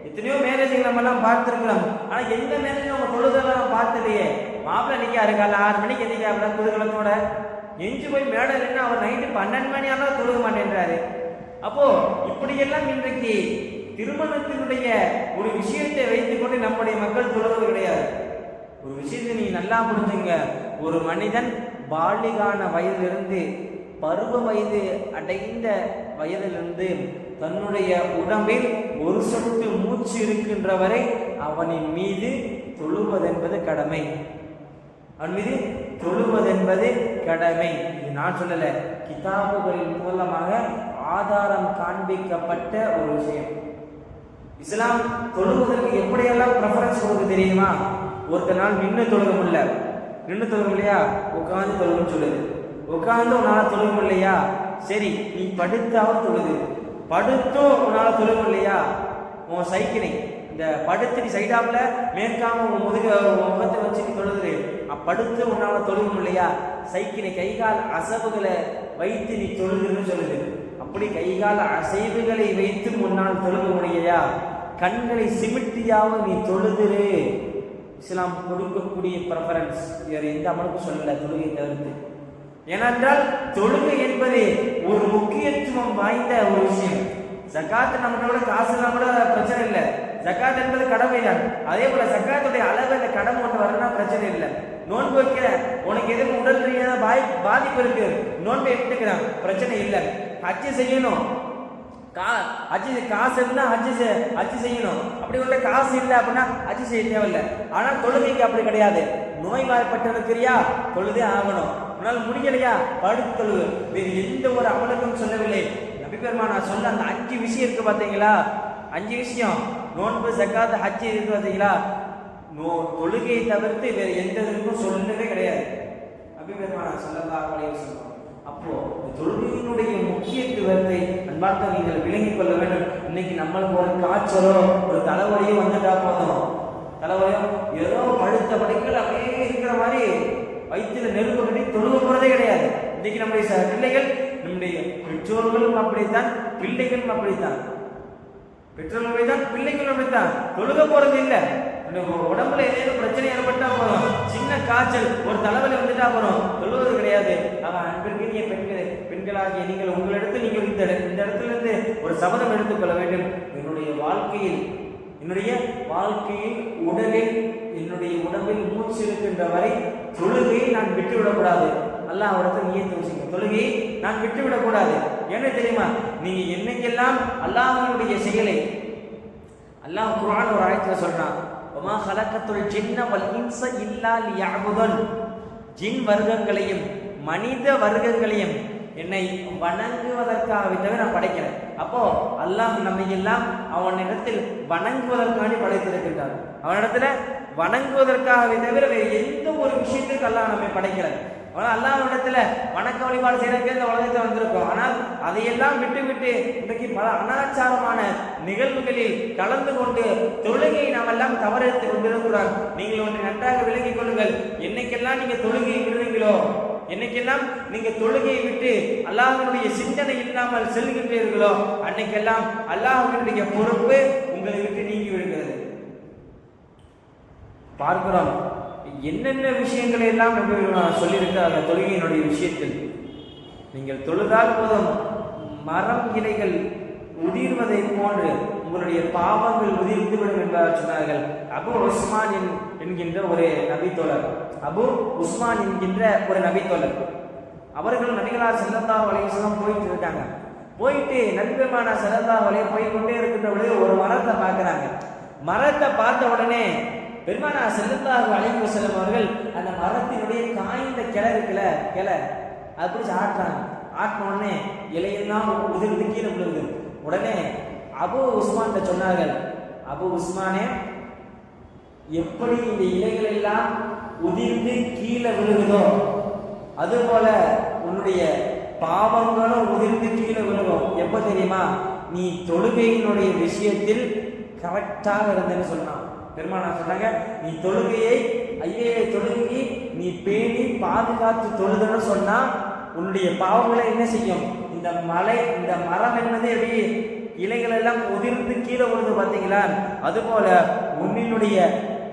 எத்தனையோ மேரேஜ் நம்ம எல்லாம் பார்த்துருக்கிறோம், ஆனா எந்த மேரேஜ் நம்ம தொழுதெல்லாம் நம்ம பார்த்தலையே. மாப்பிள்ளை நிற்காரு, காலை 6 மணிக்கு எந்திரிக்காப்புல குதூகலத்தோட எஞ்சி போய் மேடை இல்லைன்னா அவர் நைட்டு 12 மணி ஆனால் தொழுக மாட்டேன்றாரு. அப்போ இப்படியெல்லாம் இன்றைக்கு திருமணத்தினுடைய ஒரு விஷயத்தை வைத்துக்கொண்டு நம்முடைய மக்கள் தொழுவது கிடையாது. ஒரு விஷயத்தை நீ நல்லா புரிஞ்சுங்க, ஒரு மனிதன் பாலிகான வயதிலிருந்து பருவ வயது அடைந்த வயதிலிருந்து தன்னுடைய உடம்பில் ஒரு சொட்டு மூச்சு இருக்கின்ற வரை அவனின் மீது தொழுவதென்பது கடமை. அவன் மீது தொழுவதென்பது கடமை. இது நான் சொல்லல, கிதாபுகளின் மூலமாக ஆதாரம் காண்பிக்கப்பட்ட ஒரு விஷயம். இஸ்லாம் தொழுவதற்கு எப்படியெல்லாம் ப்ரெஃபரன்ஸ் கொடுக்கு தெரியுமா? ஒருத்த நாள் நின்று தொழுக முடியல, நின்று தொழுக முடியலையா, உட்காந்து தொழுகுன்னு சொல்லுது. உட்காந்து உன்னால தொழுக முடியலையா, சரி நீ படுத்தாவது தொழுது. படுத்தும் உன்னால தொழுக முடியலையா, உன் சைக்கிளை இந்த படுத்து நீ சைடாப்ல மேற்காம உன் முகத்தை வச்சு நீ தொழுது. படுத்து உன்னால தொழுக முடியலையா, சைக்கிளை கைகால் அசைவுகளை வைத்து நீ தொழுதுன்னு சொல்லுது. அப்படி கைகால அசைவுகளை வைத்து முன்னால் தொழுக முடியலையா, கண்களை சிமிட்டியாவது நீ தொழுதுரு. இஸ்லாம் கொடுக்கக்கூடிய ப்ரெஃபரன்ஸ் வேறு எந்த அமலுக்கும் சொல்லல தொழுகை தவிர்த்து. ஏனென்றால் தொழுகை என்பது ஒரு முக்கியத்துவம் வாய்ந்த ஒரு விஷயம். ஜகாத் நம்மளோட காசு கூட பிரச்சனை இல்லை, ஜகாத் என்பது கடமை தான். அதே போல ஜகாத்துடைய அளவு அந்த கடமை ஒன்று வரணும்னா பிரச்சனை இல்லை. நோன்பு வைக்கிற உனக்கு எதுவும் உடல் ரீதியான பாதிப்பு இருக்கு, நோன்பு எடுத்துக்கிறான், பிரச்சனை இல்லை. ஹஜ்ஜு செய்யணும், காசு இருந்தா ஹஜ்ஜு செய்யணும். அப்படி உள்ள காசு இல்லை அப்படின்னா ஹஜ்ஜு செய்ய தேவையில்லை. ஆனால் தொழுகைக்கு அப்படி கிடையாது. நோய்வாய்ப்பட்டிருக்கிறியா, தொழுதே ஆகணும். உன்னால் முடியலையா படுத்து தொழுகு. வேறு எந்த ஒரு அமலுக்கும் சொல்லவில்லை. நபி பெருமானார் சொன்ன அந்த 5 விஷயம் இருக்கு பார்த்தீங்களா, 5 விஷயம், நோன்பு, ஜக்காத், ஹஜ் இருக்கு பார்த்தீங்களா, தொழுகையை தவிர்த்து வேறு எந்த இதுக்கும் சொல்லவே கிடையாது நபி பெருமானார் ஸல்லல்லாஹு அலைஹி வஸல்லம். அப்போ தொழுகையினுடைய முக்கியத்துவத்தை அன்பார்ந்த நீங்கள் விளங்கிக் கொள்ள வேண்டும். இன்னைக்கு நம்மளுக்கு ஒரு காய்ச்சலோ ஒரு தலைவலியோ வந்துட்டா போதும், தலைவலியோ ஏதோ படுத்த படுக்கைகள் அப்படியே இருக்கிற மாதிரி வயிற்றுல நெருப்பு கட்டி தொழுக போறதே கிடையாது. இன்னைக்கு நம்முடைய பிள்ளைகள், நம்முடைய பெற்றோர்களும் அப்படித்தான், பிள்ளைகளும் அப்படித்தான், பெற்றோர்கள் அப்படித்தான், பிள்ளைகளும் அப்படித்தான், தொழுக போறது இல்லை. உடம்புல ஏதேனும் பிரச்சனை ஏற்பட்டா போறோம், சின்ன காய்ச்சல் ஒரு தலைவலி வந்துட்டா போறோம், சொல்லுவது கிடையாது. அன்பிற்கினிய பெண்களாகிய நீங்கள் உங்களிடத்தில் நீங்கள் இந்த இடத்துல இருந்து ஒரு சபதம் எடுத்துக்கொள்ள வேண்டும். என்னுடைய வாழ்க்கையில் உடலில், என்னுடைய உடம்பில் மூச்சு இருக்கின்ற வரை தொழுகையை நான் விட்டுவிடக்கூடாது. அல்லாஹ் அவரது நியத்து வச்சுங்க, தொழுகையை நான் விட்டுவிடக்கூடாது. என்ன தெரியுமா, நீங்க என்னைக்கெல்லாம் அல்லாஹ்வுடைய செயலை, அல்லாஹ் குர்ஆன் ஒரு ஆயத்துல சொல்றான், வமா ஹலக்கத்துல் ஜின்ன வல் இன்ஸ இல்லா லியஅபுதுன், ஜின் வர்க்கங்களையும் மனித வர்க்கங்களையும் என்னை வணங்குவதற்காக தவிர நான் படைக்கிறேன். அப்போ அல்லாஹ் நம்மை எல்லாம் அவனிடத்தில் வணங்குவதற்காக படைத்திருக்கின்றார். அவனிடத்துல வணங்குவதற்காக தவிர வேறு எந்த ஒரு விஷயத்துக்கு அல்லாஹ் நம்மை படைக்கிறார். அல்லாஹ்விடத்துல வணக்க வழிபாடு செய்யறதுக்கு இந்த உலகத்தை வந்திருக்கோம். ஆனால் அதையெல்லாம் விட்டு இன்றைக்கு பல அனாச்சாரமான நிகழ்வுகளில் கலந்து கொண்டு தொழுகையை நாம் எல்லாம் தவறெடுத்து கொண்டிருக்கிறார். நீங்கள் ஒன்று நன்றாக விளங்கிக் கொள்ளுங்கள். என்னைக்கெல்லாம் நீங்க தொழுகையை விடுவீங்களோ, என்னைக்கெல்லாம் நீங்க தொழுகையை விட்டு அல்லாஹ்வுடைய சிந்தனை இல்லாமல் செல்கின்றீர்களோ, அன்னைக்கெல்லாம் அல்லாஹ்வுடைய பொறுப்பு உங்களை விட்டு நீங்கி விடுகிறது. பார்க்கிறோம் என்னென்ன விஷயங்களை எல்லாம் சொல்லியிருக்கிறார் தொழுகையினுடைய விஷயத்தில். நீங்கள் தொழுதால் போதும் மரம் இலைகள் உதிர்வதை போன்று உங்களுடைய பாவங்கள் உதிர்ந்துவிடும் என்பதாக சொன்னார்கள். அபு உஸ்மான் என்கின்ற ஒரு நபித்தோழர், அவர்கள் நபிகளார் ஸல்லல்லாஹு அலைஹி வஸல்லம் போயிட்டு இருக்காங்க. போயிட்டு நபி பெருமானார் ஸல்லல்லாஹு அலைஹி போய் கொண்டே இருக்கின்ற பொழுது ஒரு மரத்தை பார்க்கிறாங்க. மரத்தை பார்த்த உடனே பெருமானார் ஸல்லல்லாஹு அலைஹி வஸல்லம் அவர்கள் அந்த மரத்தினுடைய காய்ந்த கிளை இருக்குல்ல, கிளை அதை பிடிச்சி ஆட்டுறாங்க. ஆட்டின உடனே இலையெல்லாம் உதிர்ந்து கீழே விழுது. உடனே அபு உஸ்மான் சொன்னார்கள், அபு உஸ்மானே, எப்படி இந்த இலைகள் எல்லாம் உதிர்ந்து கீழே விழுகுதோ அதுபோல உன்னுடைய பாவங்களும் உதிர்ந்து கீழே விழுகும். எப்ப தெரியுமா, நீ தொழுகையினுடைய விஷயத்தில் கரெக்டாக இருந்தேன்னு சொன்னான். பெருமானார் சொன்னாங்க, நீ தொழுகையை தொழுகையை நீ பேணி பாதுகாத்து தொழுதுன்னு சொன்னா உன்னுடைய பாவங்களை என்ன செய்யும், இந்த மரம் என்பது எப்படி இலைகள் எல்லாம் உதிர்ந்து கீழே விழுது பார்த்தீங்களா, அதுபோல உன்னினுடைய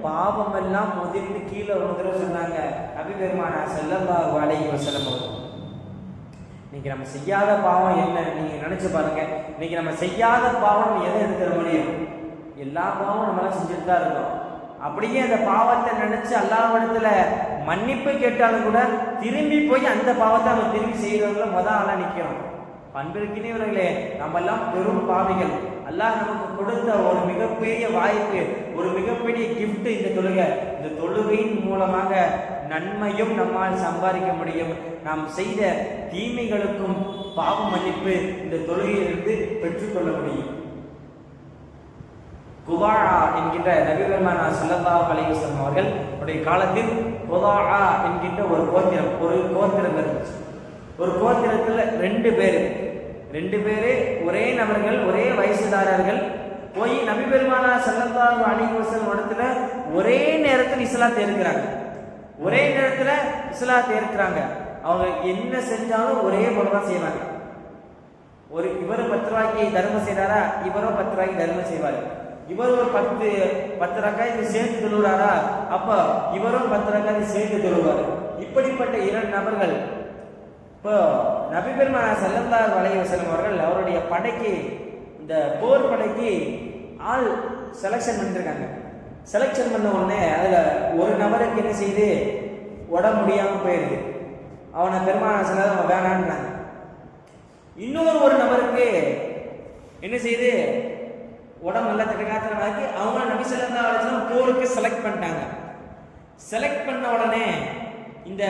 பாவம் எல்லாம் உதிர்ந்து கீழே விழுதுன்னு சொன்னாங்க நபி பெருமானார் ஸல்லல்லாஹு அலைஹி வஸல்லம். இன்னைக்கு நம்ம செய்யாத பாவம் என்ன நீங்க நினைச்சு பாருங்க. இன்னைக்கு நம்ம செய்யாத பாவம் எதை எடுத்துட முடியும்? எல்லா பாவமும் நம்மளால செஞ்சுட்டு தான் இருக்கோம். அப்படியே அந்த பாவத்தை நினைச்சு அல்லாஹ்விடத்துல மன்னிப்பு கேட்டாலும் கூட திரும்பி போய் அந்த பாவத்தை நம்ம திரும்பி செய்யறவங்கள ஆளா நிக்கிறோம். அன்பிற்கினியவர்களே, நம்ம எல்லாம் பெரும் பாவிகள். அல்லாஹ் நமக்கு கொடுத்த ஒரு மிகப்பெரிய வாய்ப்பு, ஒரு மிகப்பெரிய கிஃப்ட் இந்த தொழுகை. இந்த தொழுகையின் மூலமாக நன்மையும் நம்மால் சம்பாதிக்க முடியும். நாம் செய்த தீமைகளுக்கும் பாவ மன்னிப்பு இந்த தொழுகையிலிருந்து பெற்றுக்கொள்ள முடியும். குதாஆ என்கின்ற நபி பெருமானார் ஸல்லல்லாஹு அலைஹி வஸல்லம் அவர்கள் உடைய காலத்தில் குதாஆ என்கின்ற ஒரு கோத்திரம் இருந்துச்சு. ஒரு கோத்திரத்தில் 2 பேர் ஒரே நபர்கள், ஒரே வயசுதாரர்கள் போய் நபி பெருமானார் ஸல்லல்லாஹு அலைஹி வஸல்லம் இடத்துல ஒரே நேரத்தில் இஸ்லாத்தை ஏற்கிறாங்க. அவங்க என்ன செஞ்சாலும் ஒரே போலதான் செய்வாங்க. இவர் 10 ரூபாய்க்கு தர்மம் செய்யறாரா, இவரும் 10 ரூபாய்க்கு தர்மம் செய்வாரு. இவர் ஒரு 10 ரக்காயத்தை சேர்த்து தொழுகிறாரா, அப்ப இவரும் 10 ரக்காயத்தை சேர்த்து தொழுவாரு. இப்படிப்பட்ட 2 நபர்கள் இப்போ நபி பெருமானார் ஸல்லல்லாஹு அலைஹி வஸல்லம் அவர்கள் அவருடைய படைக்கு, இந்த போர் படைக்கு ஆள் செலக்ஷன் பண்ணிருக்காங்க. செலக்ஷன் பண்ண உடனே அதுல ஒரு நபருக்கு என்ன செய்து உடம்பு முடியாம போயிருது. அவனை பெருமானார் ஸல்லல்லாஹு வேணான்றாங்க. இன்னொரு நபருக்கு என்ன செய்து உடம்பு நல்லா திடகாத்திரமாக்கி அவங்க நபி ஸல்லல்லாஹு அலைஹி வஸல்லம் போருக்கு செலக்ட் பண்ணிட்டாங்க. செலக்ட் பண்ண உடனே இந்த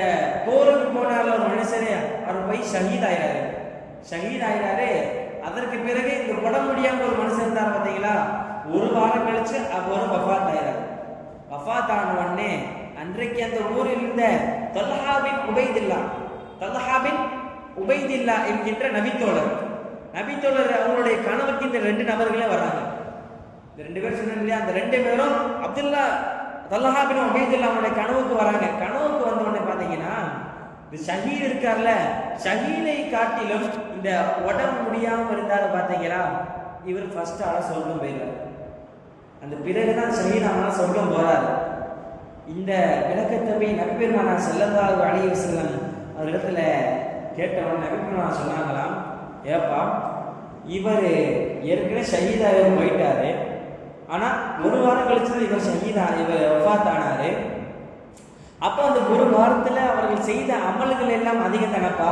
போருக்கு போனார்ல ஒரு மனுஷனே, அவர் போய் ஷஹீத் ஆயிடாரு. அதற்கு பிறகு இந்த உடம்பு முடியாம ஒரு மனுஷன் இருந்தார் பார்த்தீங்களா, ஒரு வாரம் கழிச்சு அவர் வஃபாத் ஆயிடாரு. வஃபாத் ஆன உடனே அன்றைக்கு அந்த ஊரில் இருந்த தல்ஹா பின் உபைதில்லா என்கின்ற நபித்தோழர் அவங்களுடைய கனவுக்கு இந்த 2 நபர்களே வர்றாங்க. இந்த 2 பேர் சொன்னாங்க இல்லையா, அந்த 2 பேரும் தல்ஹா பின் உபைதில்லா அவங்களுடைய கனவுக்கு வராங்க. கனவுக்கு வந்த உடனே பாத்தீங்கன்னா, இந்த ஷஹீத் இருக்கார்ல, ஷஹீதை காட்டிலும் இந்த உடம்பு முடியாம இருந்தாரு பாத்தீங்களா, இவர் ஃபர்ஸ்ட் ஆள சொர்க்கம் போயிடுறாரு. அந்த பிறகுதான் ஷஹீத் ஆனா சொர்க்கம் போறாரு. இந்த விளக்கத்தை போய் நபி பெருமானார் ஸல்லல்லாஹு அலைஹி வஸல்லம் அவரிடத்துல கேட்டவன் நபி பெருமானார் சொன்னாங்களாம், ஏப்பா இவர் ஏற்கனவே ஷஹீதாக போயிட்டாரு, ஆனா ஒரு வாரம் கழிச்சு இவர் வஃபாத் ஆனாரு. அப்போ அந்த ஒரு வாரத்துல அவர்கள் செய்த அமல்கள் எல்லாம் அதிகம் தானப்பா,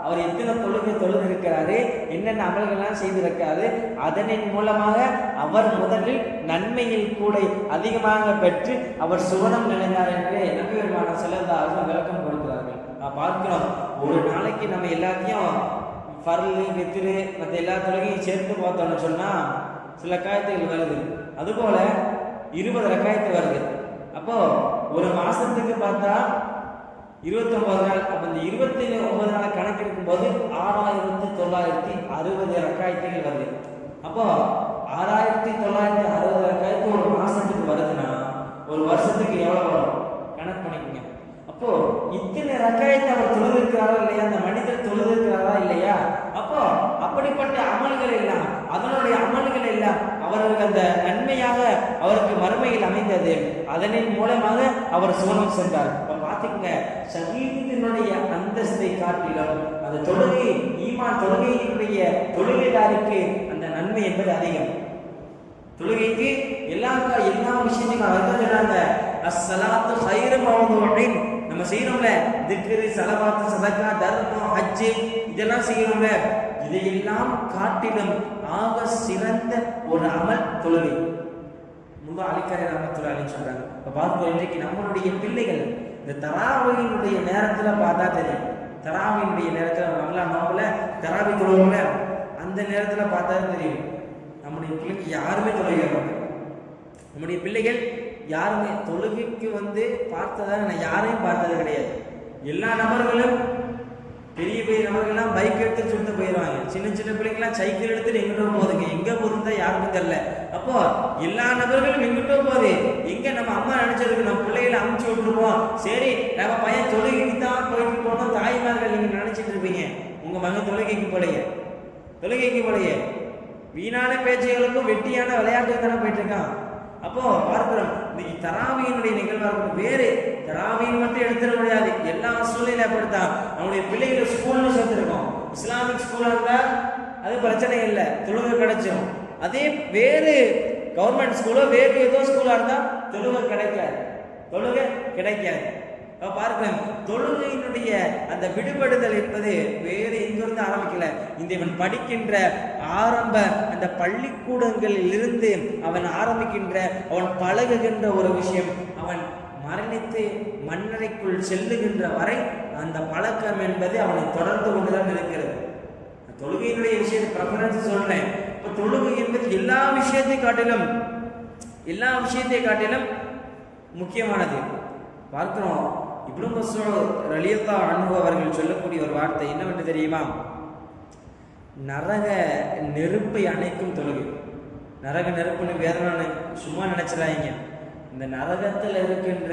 அவர் எத்தனை தொழுது இருக்கிறாரு, என்னென்ன அமல்கள்லாம் செய்திருக்காரு, அதனின் மூலமாக அவர் முதலில் நன்மையில் கூட அதிகமாக பெற்று அவர் சுவனம் நினைந்தார் என்று நபி பெருமானார் ஸல்லல்லாஹு அலைஹி வஸல்லம் விளக்கம் கொடுக்கிறார்கள். பார்க்கிறோம், ஒரு நாளைக்கு நம்ம எல்லாத்தையும் ஃபர்லு வித்ரு மற்ற எல்லா தொழுகையும் சேர்த்து பார்த்தோம்னு சொன்னா சில ரக்காயத்துகள் வருது, அதுபோல 20 ரக்காயத்து வருது. அப்போ ஒரு மாசத்துக்கு பார்த்தா 29 நாள். அப்ப இந்த 29 நாளை கணக்கெடுக்கும் போது 6960 ரக்காயத்துகள் வருது. அப்போ 6960 ரக்காயத்து ஒரு மாசத்துக்கு வருதுன்னா ஒரு வருஷத்துக்கு எவ்வளவு வரும் கணக்கு பண்ணிக்கோங்க. அப்போ இத்தனை ரக்காயத்தை அவர் தொழுதிருக்கிறாரா இல்லையா, அந்த மனிதர் தொழுதிருக்கிறாரா இல்லையா, அப்போ அப்படிப்பட்ட அமல்கள் எல்லாம், அதனுடைய அமல்கள் எல்லாம் அவருக்கு அந்த நன்மையாக அவருக்கு மறுமையில் அமைந்தது. அதனின் மூலமாக அவர் சுவனம் சென்றார். இப்ப பாத்துக்கங்க, ஷஹீதினுடைய அந்தஸ்தை காட்டிலும் அந்த தொழுகை, ஈமான் தொழுகையினுடைய தொழுகைதாருக்கு அந்த நன்மை என்பது அதிகம். தொழுகைக்கு எல்லா விஷயத்தையும் சொல்றாங்க, அஸ்ஸலாத்து கைரு மவ்தூஇன். நம்ம செய்யறோம்ல திக்ரு, ஸலவாத், சதகா, தர்மம், ஹஜ், இதெல்லாம் செய்யறோம்ல, இதையெல்லாம் காட்டிலும் ஆக சிறந்த ஒரு அமல் தொழுகை. முல்லா அலிகாரி ரஹ்மத்துல்லாஹி அலைஹி சொல்றாங்க. இப்ப பார்ப்போம், இன்றைக்கு நம்மளுடைய பிள்ளைகள் இந்த தராவியினுடைய நேரத்துல பார்த்தா தெரியும். தராவியினுடைய நேரத்துல நல்லா நோம்புல தராவி தொழுவோம்ல, அந்த நேரத்துல பார்த்தா தெரியும் நம்முடைய பிள்ளைக்கு யாருமே தொழுகை. நம்முடைய பிள்ளைகள் யாருமே தொழுகைக்கு பார்த்ததாக நான் யாரையும் பார்த்தது கிடையாது. எல்லா நபர்களும் பெரிய நபர்கள்லாம் பைக் எடுத்து சுட்டு போயிடுவாங்க. சின்ன பிள்ளைங்களாம் சைக்கிள் எடுத்துட்டு எங்கிட்ட போகுதுங்க, எங்க போகுதுதான் யாருமே தெரியல. அப்போ எல்லா நபர்களும் எங்கிட்ட போகுது, எங்க நம்ம அம்மா நினைச்சிருக்கு நம்ம பிள்ளைகளை அமுச்சு விட்டுருப்போம், சரி நம்ம பையன் தொழுகைக்கு தான் போயிட்டு போனோம். தாய்மார்கள் நீங்க நினைச்சிட்டு இருப்பீங்க, உங்க மகன் தொழுகைக்கு போலையே வீணான பேச்சுகளுக்கும் வெட்டியான விளையாட்டுக்கு தானே போயிட்டு இருக்கான். அப்போ பார்க்கிறோம், இன்னைக்கு தராவியினுடைய நிகழ்வாக வேறு தராவியின் மட்டும் எடுத்துட முடியாது. எல்லா சூழ்நிலை அப்படித்தான். நம்முடைய பிள்ளைகளை ஸ்கூல்னு சேர்த்துருக்கோம். இஸ்லாமிக் ஸ்கூலா இருந்தா அது பிரச்சனை இல்லை, தொழுகை கிடைச்சிடும். அதே வேறு கவர்மெண்ட் ஸ்கூலோ வேறு ஏதோ ஸ்கூலா இருந்தா தொழுகை கிடைக்காது. பார்க்கலாம், தொழுகையினுடைய அந்த விடுபடுதல் என்பது வேறு எங்கிருந்து ஆரம்பிக்கல. இவன் படிக்கின்ற ஆரம்ப அந்த பள்ளிக்கூடங்களில் இருந்து அவன் ஆரம்பிக்கின்ற, அவன் பழகுகின்ற ஒரு விஷயம், அவன் மரணித்து மண்ணறைக்குள் செல்லுகின்ற வரை அந்த பழக்கம் என்பது அவனை தொடர்ந்து கொண்டுதான் இருக்கிறது. தொழுகையினுடைய விஷயத்தை ப்ரெஃபரன்ஸ் சொல்றேன். இப்ப தொழுகை என்பது எல்லா விஷயத்தை காட்டிலும் முக்கியமானது. பார்க்கிறோம், இப்னு மஸ்ஊத் ரலியல்லாஹு அன்ஹு அவர்கள் சொல்லக்கூடிய ஒரு வார்த்தை என்னவென்று தெரியுமா? நரக நெருப்பை அணைக்கும் தொழுகை. நரக நெருப்புன்னு வேதனை சும்மா நினைச்சிடாதீங்க. இந்த நரகத்தில் இருக்கின்ற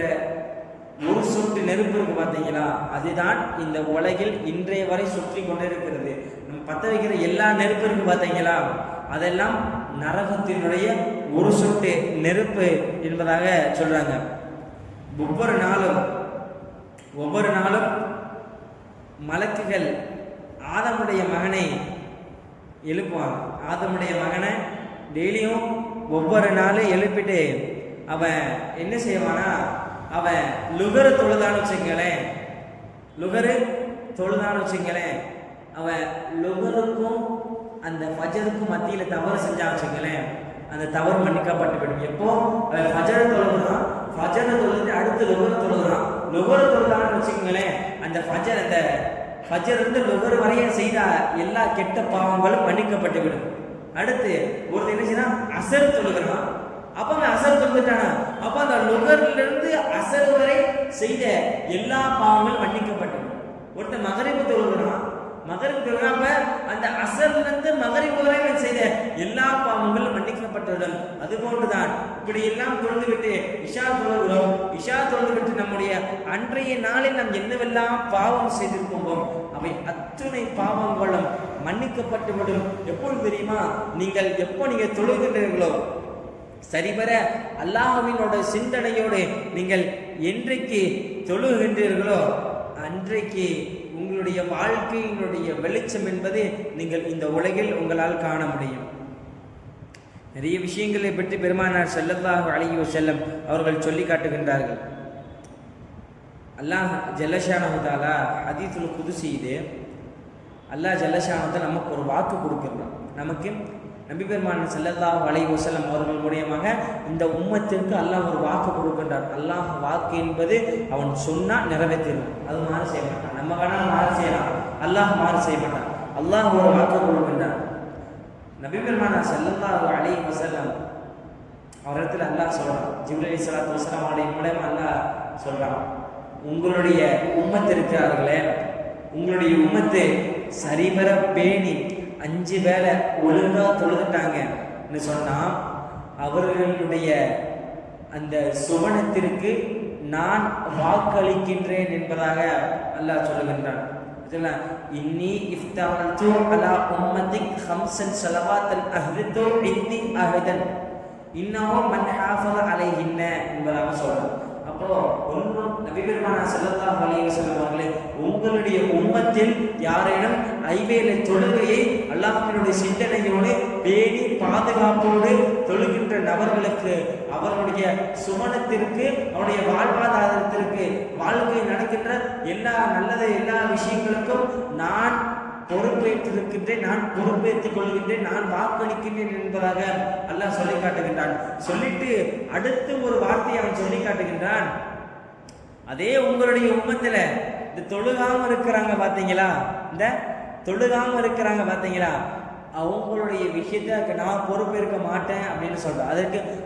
ஒரு சொட்டு நெருப்பு இருக்கு பார்த்தீங்களா, அதுதான் இந்த உலகில் இன்றைய வரை சுற்றி கொண்டிருக்கிறது. நம்ம பற்ற வைக்கிற எல்லா நெருப்பு இருக்கு பார்த்தீங்களா, அதெல்லாம் நரகத்தினுடைய ஒரு சொட்டு நெருப்பு என்பதாக சொல்றாங்க. ஒவ்வொரு நாளும் மலக்குகள் ஆதமுடைய மகனை எழுப்புவாங்க. ஆதமுடைய மகனை டெய்லியும் ஒவ்வொரு நாளும் எழுப்பிட்டு அவன் என்ன செய்வானா, அவன் லுகரு தொழுதான்னு வச்சுங்களேன், அவன் லுகருக்கும் அந்த ஃபஜருக்கும் மத்தியில தவறு செஞ்சான்னு வச்சுங்களேன், அந்த தவறு மன்னிக்கப்பட்டு விடும். எப்போ அவன் ஃபஜரை தொழுகிறான், ஃபஜரை தொழுது அடுத்து லுகரை தொழுகிறான், லுகர் தொழுதான்னு வச்சுக்கோங்களேன், அந்த ஃபஜர் இருந்து லுகர் வரைய செய்த எல்லா கெட்ட பாவங்களும் மன்னிக்கப்பட்டு விடும். அடுத்து ஒருத்தர் என்ன செய்யலாம், அசர் தொழுகிறான், அப்ப அந்த அசர் தொழுதுட்டானா, அப்ப அந்த லுகர்ல இருந்து அசர் வரை செய்த எல்லா பாவங்களும் மன்னிக்கப்பட்டு விடும். ஒருத்தர் மகரிபு தொழுகிறான், அப்ப அந்த அசர்ல இருந்து மகரிபு வரை செய்த எல்லா பாவங்களும் மன்னிக்கப்பட்டுவிடும். அது போன்றுதான் இப்படி எல்லாம் தொழுதுவிட்டு இஷா தொழுகிறோம். இஷா தொழுதுவிட்டு நம்முடைய அன்றைய நாளில் நாம் என்னவெல்லாம் பாவம் செய்திருப்போமோ அவை அத்துணை பாவங்களும் மன்னிக்கப்பட்டுவிடும். எப்பொழுது தெரியுமா, நீங்கள் எப்போ நீங்க தொழுகின்றீர்களோ சரிவர அல்லாஹ்வினோட சிந்தனையோடு நீங்கள் என்றைக்கு தொழுகின்றீர்களோ அன்றைக்கு உங்களுடைய வாழ்க்கையினுடைய வெளிச்சம் என்பது நீங்கள் இந்த உலகில் உங்களால் காண முடியும். நிறைய விஷயங்களை பற்றி பெருமானார் ஸல்லல்லாஹு அலைஹி வஸல்லம் அவர்கள் சொல்லி காட்டுகின்றார்கள். அல்லாஹ் ஜல்லஷானஹு தஆலா ஹதீஸுல் குதுஸி, இது அல்லாஹ் ஜல்லஷானஹு தஆலா நமக்கு ஒரு வாக்கு கொடுக்கிறான். நமக்கு நபி பெருமானார் ஸல்லல்லாஹு அலைஹி வஸல்லம் அவர்கள் மூலமாக இந்த உம்மத்திற்கு அல்லாஹ் ஒரு வாக்கு கொடுக்கின்றார். அல்லாஹ் வாக்கு என்பது அவன் சொன்னா நிறைவேற்றிடுவான், அது மாறு செய்ய மாட்டான். நம்ம வேணா மாறு செய்யலாம், அல்லாஹ் மாறு செய்ய மாட்டான். அல்லாஹ் ஒரு வாக்கு கொடுக்கின்றான். நபி பெருமானார் ஸல்லல்லாஹு அலைஹி வஸல்லம் அவரிடத்தில் அல்லாஹ் சொல்றான், ஜிப்ரீல் அலைஹிஸ்ஸலாத்து வஸலாம் அவருடைய மூலமா அல்லாஹ் சொல்றான், உங்களுடைய உம்மத்து இருக்கிறார்களே, உங்களுடைய உம்மத்து சரிவர பேணி 5 வேளை ஒழுங்கா தொழுதுட்டாங்கன்னு சொன்னா அவர்களுடைய அந்த சுவனத்திற்கு நான் வாக்களிக்கின்றேன் என்பதாக அல்லாஹ் சொல்லுகின்றான். இன்னி இஃப்தஅல்து அலா உம்மத்திக் 5 ஸலவாத்தன் அஹ்ரிது இன்னி அஹதன் இன்னஹு மன் ஹாஃபஸ அலைஹின்ன என்பதாக சொல்றான். அப்போ ஒன்றும் நபி பெருமானார் ஸல்லல்லாஹு அலைஹி வஸல்லம் அவர்களே, உங்களுடைய உம்மத்தில் யாரேனும் ஐவேளை தொழுகையை அல்லாஹ்வினுடைய சிந்தனையோடு பேணி பாதுகாப்போடு தொழுகின்ற நபர்களுக்கு அவர்களுடைய சுமணத்திற்கு அவருடைய வாழ்வாதாரத்திற்கு வாழ்க்கை நடக்கின்ற எல்லா நல்லது எல்லா விஷயங்களுக்கும் நான் பொறுப்பேற்றிருக்கின்றேன், நான் பொறுப்பேற்றுக் கொள்கின்றேன், நான் வாக்களிக்கின்றேன் என்பதாக அல்லாஹ் சொல்லி காட்டுகின்றான். சொல்லிட்டு அடுத்து ஒரு வார்த்தையை அவன் சொல்லி காட்டுகின்றான், அதே உங்களுடைய உம்மத்துல இந்த தொழுகாம இருக்கிறாங்க பாத்தீங்களா, இந்த தொழுகாம இருக்கிறாங்க பாத்தீங்களா, அவங்களுடைய விஷயத்த நான் பொறுப்பேற்க மாட்டேன் அப்படின்னு சொல்றேன்.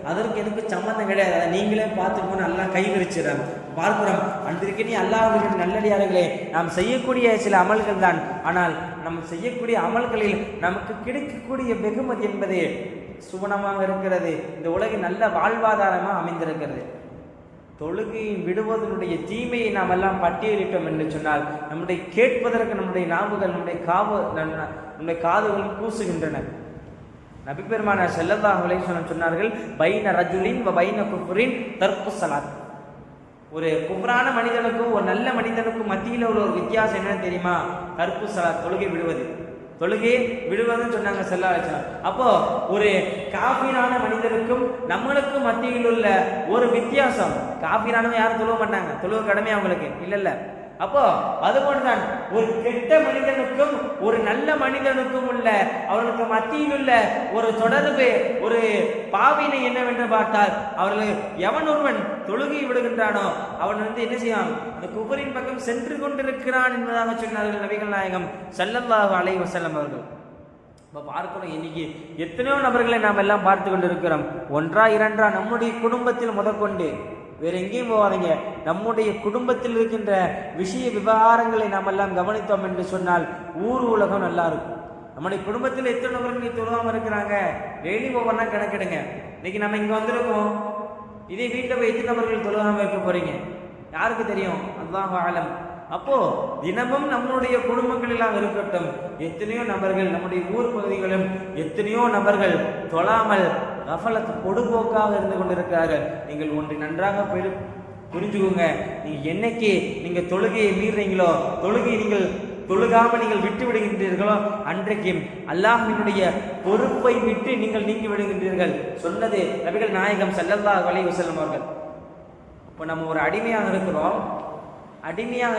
அதற்கு எனக்கு சம்மந்தம் கிடையாது, அதை நீங்களே பார்த்துக்கணும். நல்லா கை விரிச்சிடறேன் பார்க்கிறோம். அன்றைக்கு நீ அல்லாஹ்வின் நல்லடியார்களே, நாம் செய்யக்கூடிய சில அமல்கள் தான், ஆனால் நம்ம செய்யக்கூடிய அமல்களில் நமக்கு கிடைக்கக்கூடிய வெகுமதி என்பது சுவனமாக இருக்கிறது, இந்த உலகின் நல்ல வாழ்வாதாரமாக அமைந்திருக்கிறது. தொழுகையை விடுவதனுடைய தீமையை நாம் எல்லாம் பட்டியலிட்டோம் என்று சொன்னால் நம்முடைய கேட்பதற்கு நம்முடைய நாவுகள் நம்முடைய காதுகள் கூசுகின்றன. நபி பெருமானார் ஸல்லல்லாஹு அலைஹி வஸல்லம் சொன்னார்கள், பைன ரஜுலின் வ பைன குஃப்ரின் தர்க்கு ஸலாத். ஒரு குஃப்ரான மனிதனுக்கும் ஒரு நல்ல மனிதனுக்கும் மத்தியில் உள்ள ஒரு வித்தியாசம் என்னன்னு தெரியுமா? தர்க்கு ஸலாத், தொழுகை விடுவது. தொழுகை விடுவதுன்னு சொன்னாங்க ஸல்லல்லாஹு அலைஹி வஸல்லம். அப்போ ஒரு காஃபிரான மனிதனுக்கும் நம்மளுக்கும் மத்தியில் உள்ள ஒரு வித்தியாசம், காஃபிரானவங்க யாரும் தொழுவ மாட்டாங்க, தொழுவ கடமை அவங்களுக்கு இல்ல. அப்போ அதுபோன்றுதான் ஒரு கெட்ட மனிதனுக்கும் ஒரு நல்ல மனிதனுக்கும் உள்ள அவர்களுக்கு மத்தியில் உள்ள ஒரு தொடர்பு, ஒரு பாவினை என்னவென்று பார்த்தால், அவர்கள் எவன் ஒருவன் தொழுகை விடுகின்றானோ அவன் என்ன செய்வான், அந்த குஃபரின் பக்கம் சென்று கொண்டிருக்கிறான் என்பதாக சொன்னார்கள் நபிகள் நாயகம் ஸல்லல்லாஹு அலைஹி வஸல்லம் அவர்கள். இப்போ பார்க்கணும், இன்னைக்கு எத்தனையோ நபர்களை நாம் எல்லாம் பார்த்து கொண்டு இருக்கிறோம். ஒன்றா இரண்டா நம்முடைய குடும்பத்தில் முதற்கொண்டு வேற எங்கேயும் போவாதீங்க, நம்முடைய குடும்பத்தில் இருக்கின்ற விஷய விவகாரங்களை நாம் எல்லாம் கவனித்தோம் என்று சொன்னால் ஊர் உலகம் நல்லா இருக்கும். நம்முடைய குடும்பத்தில் எத்தனை நபர்கள் தொழுவாம இருக்கிறாங்க, டெய்லி ஒவ்வொன்றா கணக்கெடுங்க. இன்னைக்கு நம்ம இங்க வந்திருக்கோம், இதே வீட்டில் போய் எத்தனை நபர்கள் தொழுவாம இருக்க போறீங்க, யாருக்கு தெரியும்? அல்லாஹு ஆலம். அப்போ தினமும் நம்முடைய குடும்பங்களெல்லாம் இருக்கட்டும், எத்தனையோ நபர்கள் நம்முடைய ஊர் பகுதிகளும் எத்தனையோ நபர்கள் தொழாமல் கஃபலத் பொடுபோக்காக இருந்து கொண்டிருக்கிறார்கள். நீங்கள் ஒன்றை நன்றாக புரிஞ்சுக்கோங்க, நீங்க என்னைக்கு நீங்க தொழுகையை மீறீங்களோ, தொழுகையை நீங்கள் தொழுகாம நீங்கள் விட்டு விடுகின்றீர்களோ, அன்றைக்கு அல்லாஹ்வினுடைய பொறுப்பை விட்டு நீங்கள் நீங்கி விடுகின்றீர்கள். சொன்னது நபிகள் நாயகம் ஸல்லல்லாஹு அலைஹி வஸல்லம் அவர்கள். இப்போ நம்ம ஒரு அடிமையாக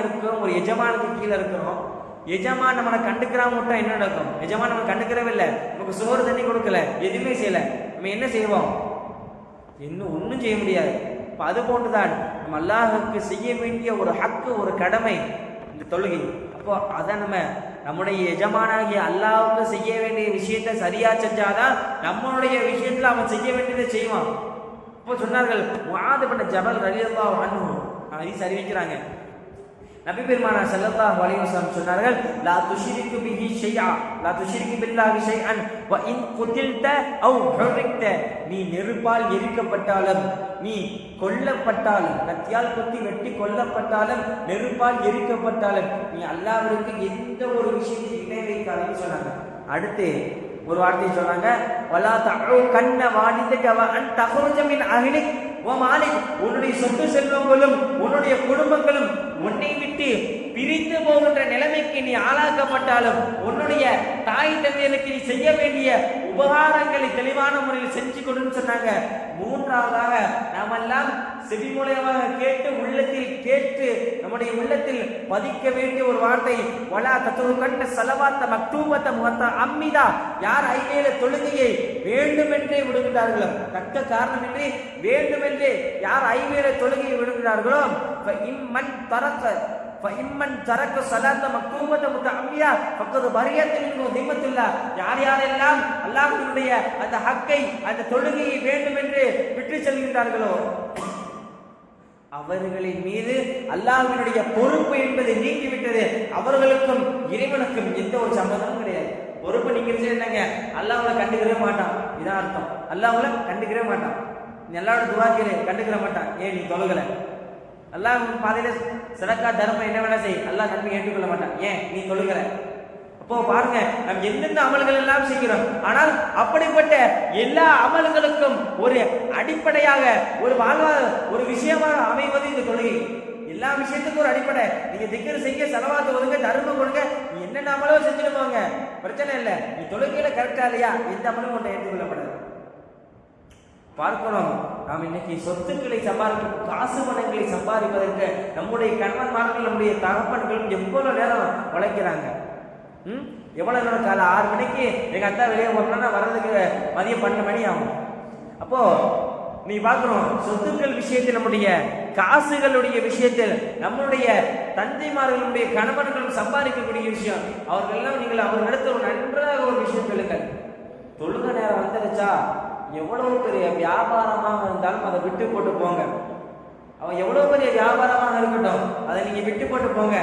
இருக்கிறோம், ஒரு எஜமானுக்கு கீழே இருக்கிறோம். எஜமான் நம்மளை கண்டுக்கிறாம விட்டா என்ன நடக்கும்? எஜமான் நம்ம கண்டுக்கிறவே இல்லை, நமக்கு சோறு தண்ணி கொடுக்கல, எதுவுமே செய்யல, நம்ம என்ன செய்வோம்? இன்னும் ஒன்றும் செய்ய முடியாது. அது போன்றுதான் நம்ம அல்லாஹுக்கு செய்ய வேண்டிய ஒரு ஹக்கு, ஒரு கடமை இந்த தொழுகை. அப்போ அதை நம்முடைய எஜமானாகிய அல்லாஹுக்கு செய்ய வேண்டிய விஷயத்தை சரியா செஞ்சாதான் நம்மளுடைய விஷயத்துல அவன் செய்ய வேண்டியதை செய்வான். இப்போ சொன்னார்கள் முஆத் பின் ஜபல் ரலியல்லாஹு அன்ஹு ஹதீஸ் அறிவிக்கிறாங்க, நபி பெருமானார் ஸல்லல்லாஹு அலைஹி வஸல்லம் சொன்னார்கள், லா துஷ்ரிகு பிஹி ஷைஆ, லா துஷ்ரிகு பில்லாஹி ஷைஅன் வ இன் குதில்த அவ் ஹுரிக்த, நீ நெருப்பால் எரிக்கப்பட்டாலும், நீ கொல்லப்பட்டாலும், கத்தியால் குத்தி வெட்டி கொல்லப்பட்டாலும், நெருப்பால் எரிக்கப்பட்டாலும், நீ அல்லாஹ்வுக்கு எந்த ஒரு விஷயத்தை இணை வைக்காதேன்னு சொன்னாங்க. அடுத்து ஒரு வார்த்தை சொன்னாங்க, வலா தஉ கன்ன வாலிதக வ அன் தஹ்ருஜ மின் அஹ்லிக் வ மாலிக், உன்னுடைய சொத்து செல்வங்களும் உன்னுடைய குடும்பங்களும் உன்னை விட்டு பிரிந்து போகின்ற நிலைமைக்கு நீ ஆளாக்கப்பட்டாலும், உன்னுடைய தாய் தந்தையருக்கு நீ செய்ய வேண்டிய உபகாரங்களை தெளிவான முறையில் செஞ்சு கொடுன்னு சொன்னாங்க. மூன்றாவதாக நாமெல்லாம் செவிமூலமாக கேட்டு உள்ளத்தில் கேட்டு நம்முடைய உள்ளத்தில் பதிக்க வேண்டிய ஒரு வார்த்தை, வலா தத்துவக்கண்ட சலவாத்த மக்தூபத்த முகத்த அம்மிதா, யார் ஐவேளை தொழுகையை வேண்டுமென்றே விடுகிறார்களோ, தக்க காரணமின்றி வேண்டுமென்றே யார் ஐவேளை தொழுகையை விடுகிறார்களோ, இம்மன் தரக்க இம்மன் தரக்க சலாத்த மக்தூபத்த முத்தஅம்மியா ஃபக்கது பரியத்தின் திம்மத்துல்லா, யார் யாரெல்லாம் அல்லாஹ்வுடைய அந்த ஹக்கை, அந்த தொழுகையை வேண்டுமென்று விட்டு செல்கின்றார்களோ அவர்களின் மீது அல்லாஹ்வினுடைய பொறுப்பு என்பது நீங்கிவிட்டது. அவர்களுக்கும் இறைவனுக்கும் எந்த ஒரு சம்பந்தமும் கிடையாது. பொறுப்பு நீங்க என்னங்க, அல்லாஹ்வை கண்டுக்கவே மாட்டான், இதான் அர்த்தம். அல்லாஹ்வை கண்டுக்கவே மாட்டான், நீ அல்லாஹ்வோட துஆ கேளு, கண்டுக்கவே மாட்டான். ஏன் நீ தொழுகல, அல்லாஹ் பாதையில சதக்கா தர்மம் என்ன வேணா செய், அல்லாஹ் நன்மை ஏற்றுக்கொள்ள மாட்டான், ஏன் நீ தொழுகல. அப்போ பாருங்க, நம்ம எந்தெந்த அமல்கள் எல்லாம் செய்கிறோம், ஆனால் அப்படிப்பட்ட எல்லா அமல்களுக்கும் ஒரு அடிப்படையாக ஒரு ஒரு விஷயமாக அமைவது இந்த தொழுகை. எல்லா விஷயத்துக்கும் ஒரு அடிப்படை. நீங்க திக்ர் செய்ய, ஸலவாத் ஓதுங்க, தர்மம் கொடுங்க, நீ என்ன அமலோ செஞ்சுட்டு போங்க, பிரச்சனை இல்லை. நீ தொழுகையில கரெக்டா இல்லையா, எந்த அமலும் ஒன்றை ஏற்றுக்கொள்ளப்படாது. பார்க்கணும், நாம் இன்னைக்கு சொத்துக்களை சம்பாதிக்க, காசு பணங்களை சம்பாதிப்பதற்கு நம்முடைய கணவன்மார்கள், நம்முடைய தகப்பன்களும் எவ்வளவு நேரம் உழைக்கிறாங்க. எவ்வளவு நேரம், காலை 6 மணிக்கு எங்க அத்தா வெளியே போறோம்னா வர்றதுக்கு மதியம் 12 மணி ஆகும். அப்போ நீ பார்க்கணும், சொத்துக்கள் விஷயத்தில், நம்முடைய காசுகளுடைய விஷயத்தில், நம்மளுடைய தந்தைமார்களுடைய கணவன்களும் சம்பாதிக்கக்கூடிய விஷயம், அவர்களெல்லாம் நீங்கள் அவர்களிடத்தில் ஒரு நன்றாக ஒரு விஷயம் சொல்லுங்கள். தொழுக நேரம் வந்துருச்சா, எவ்வளவு பெரிய வியாபாரமாக இருந்தாலும் அதை விட்டு போட்டு போங்க. அவன் எவ்வளவு பெரிய வியாபாரமாக இருக்கட்டும், அதை நீங்க விட்டு போட்டு போங்க.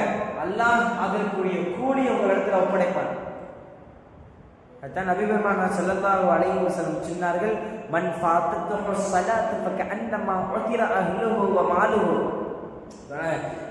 அல்லாஹ் அதற்குரிய கூலி உங்கள் இடத்துல ஒப்படைப்பான். அதான் நபி பெருமானார் ஸல்லல்லாஹு அலைஹி வஸல்லம் சொன்னார்கள், மன் ஃபாத்தத்துஹு ஸலாத்து ஃபகஅன்னமா உதிர அஹ்லுஹு வ மாலுஹு,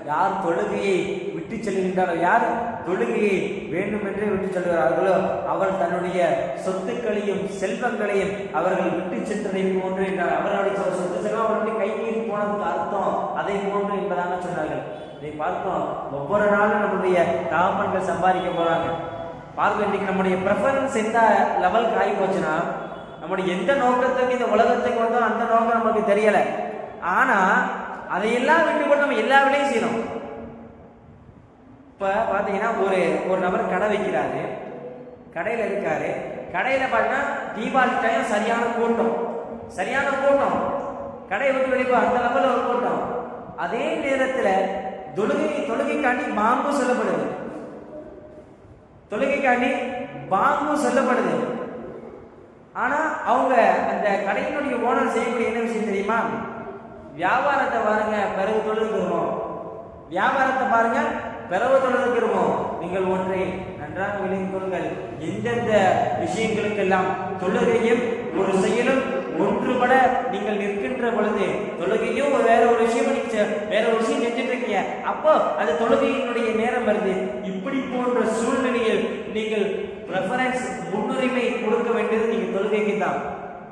யார் தொழுகையை விட்டு செல்கின்றாரோ, யார் தொழுகையை வேண்டுமென்றே விட்டு செல்கிறார்களோ, அவர் தன்னுடைய சொத்துக்களையும் செல்வங்களையும் அவர்கள் விட்டு சென்றதை போன்று என்றார். அவர்களுடைய சொத்து செல்வம் அவருடைய கை மீறி போனதுக்கு அர்த்தம் அதை போன்று என்பதாக சொன்னார்கள். இதை பார்த்தோம், ஒவ்வொரு நாளும் நம்முடைய தகப்பன்கள் சம்பாதிக்க போறாங்க. பார்க்க இன்னைக்கு நம்முடைய ப்ரெஃபரன்ஸ் எந்த லெவலுக்கு ஆகி போச்சுன்னா, நம்முடைய எந்த நோக்கத்துக்கு இந்த உலகத்துக்கு வந்தோம் அந்த நோக்கம் நமக்கு தெரியல. ஆனா அதையெல்லாம் விட்டு போட்டு நம்ம எல்லா வேலையும் செய்யணும். இப்ப பாத்தீங்கன்னா ஒரு நபர் கடை வைக்கிறாரு, கடையில இருக்காரு, கடையில பார்த்தீங்கன்னா தீபாவளி டைம் சரியான கூட்டம், கடையை விட்டு வெளியே அந்த லெவலில் ஒரு கூட்டம். அதே நேரத்துல தொழுகைக்காண்டி பாம்பு சொல்லப்படுது. ஆனா அவங்க அந்த கடையினுடைய ஓனர் செய்யக்கூடிய என்ன விஷயம் தெரியுமா, வியாபாரத்தை பாருங்க பிறகு தொழுதுக்கிறோம், வியாபாரத்தை பாருங்க பிறகு தொழுதுக்கிறோம். நீங்கள் ஒன்றை நன்றாக விளங்கிக் கொள்ளுங்கள், எந்தெந்த விஷயங்களுக்கெல்லாம் தொழுகையும் ஒரு செயலும் ஒன்றுபட நீங்கள் நிற்கின்ற பொழுது, தொழுகையும் வேற ஒரு விஷயம் செஞ்சுட்டு இருக்கீங்க, அப்போ அது தொழுகையினுடைய நேரம் வருது. இப்படி போன்ற சூழ்நிலையில் நீங்கள் ப்ரெஃபரன்ஸ், முன்னுரிமை கொடுக்க வேண்டியது நீங்க தொழுகைக்கு தான்.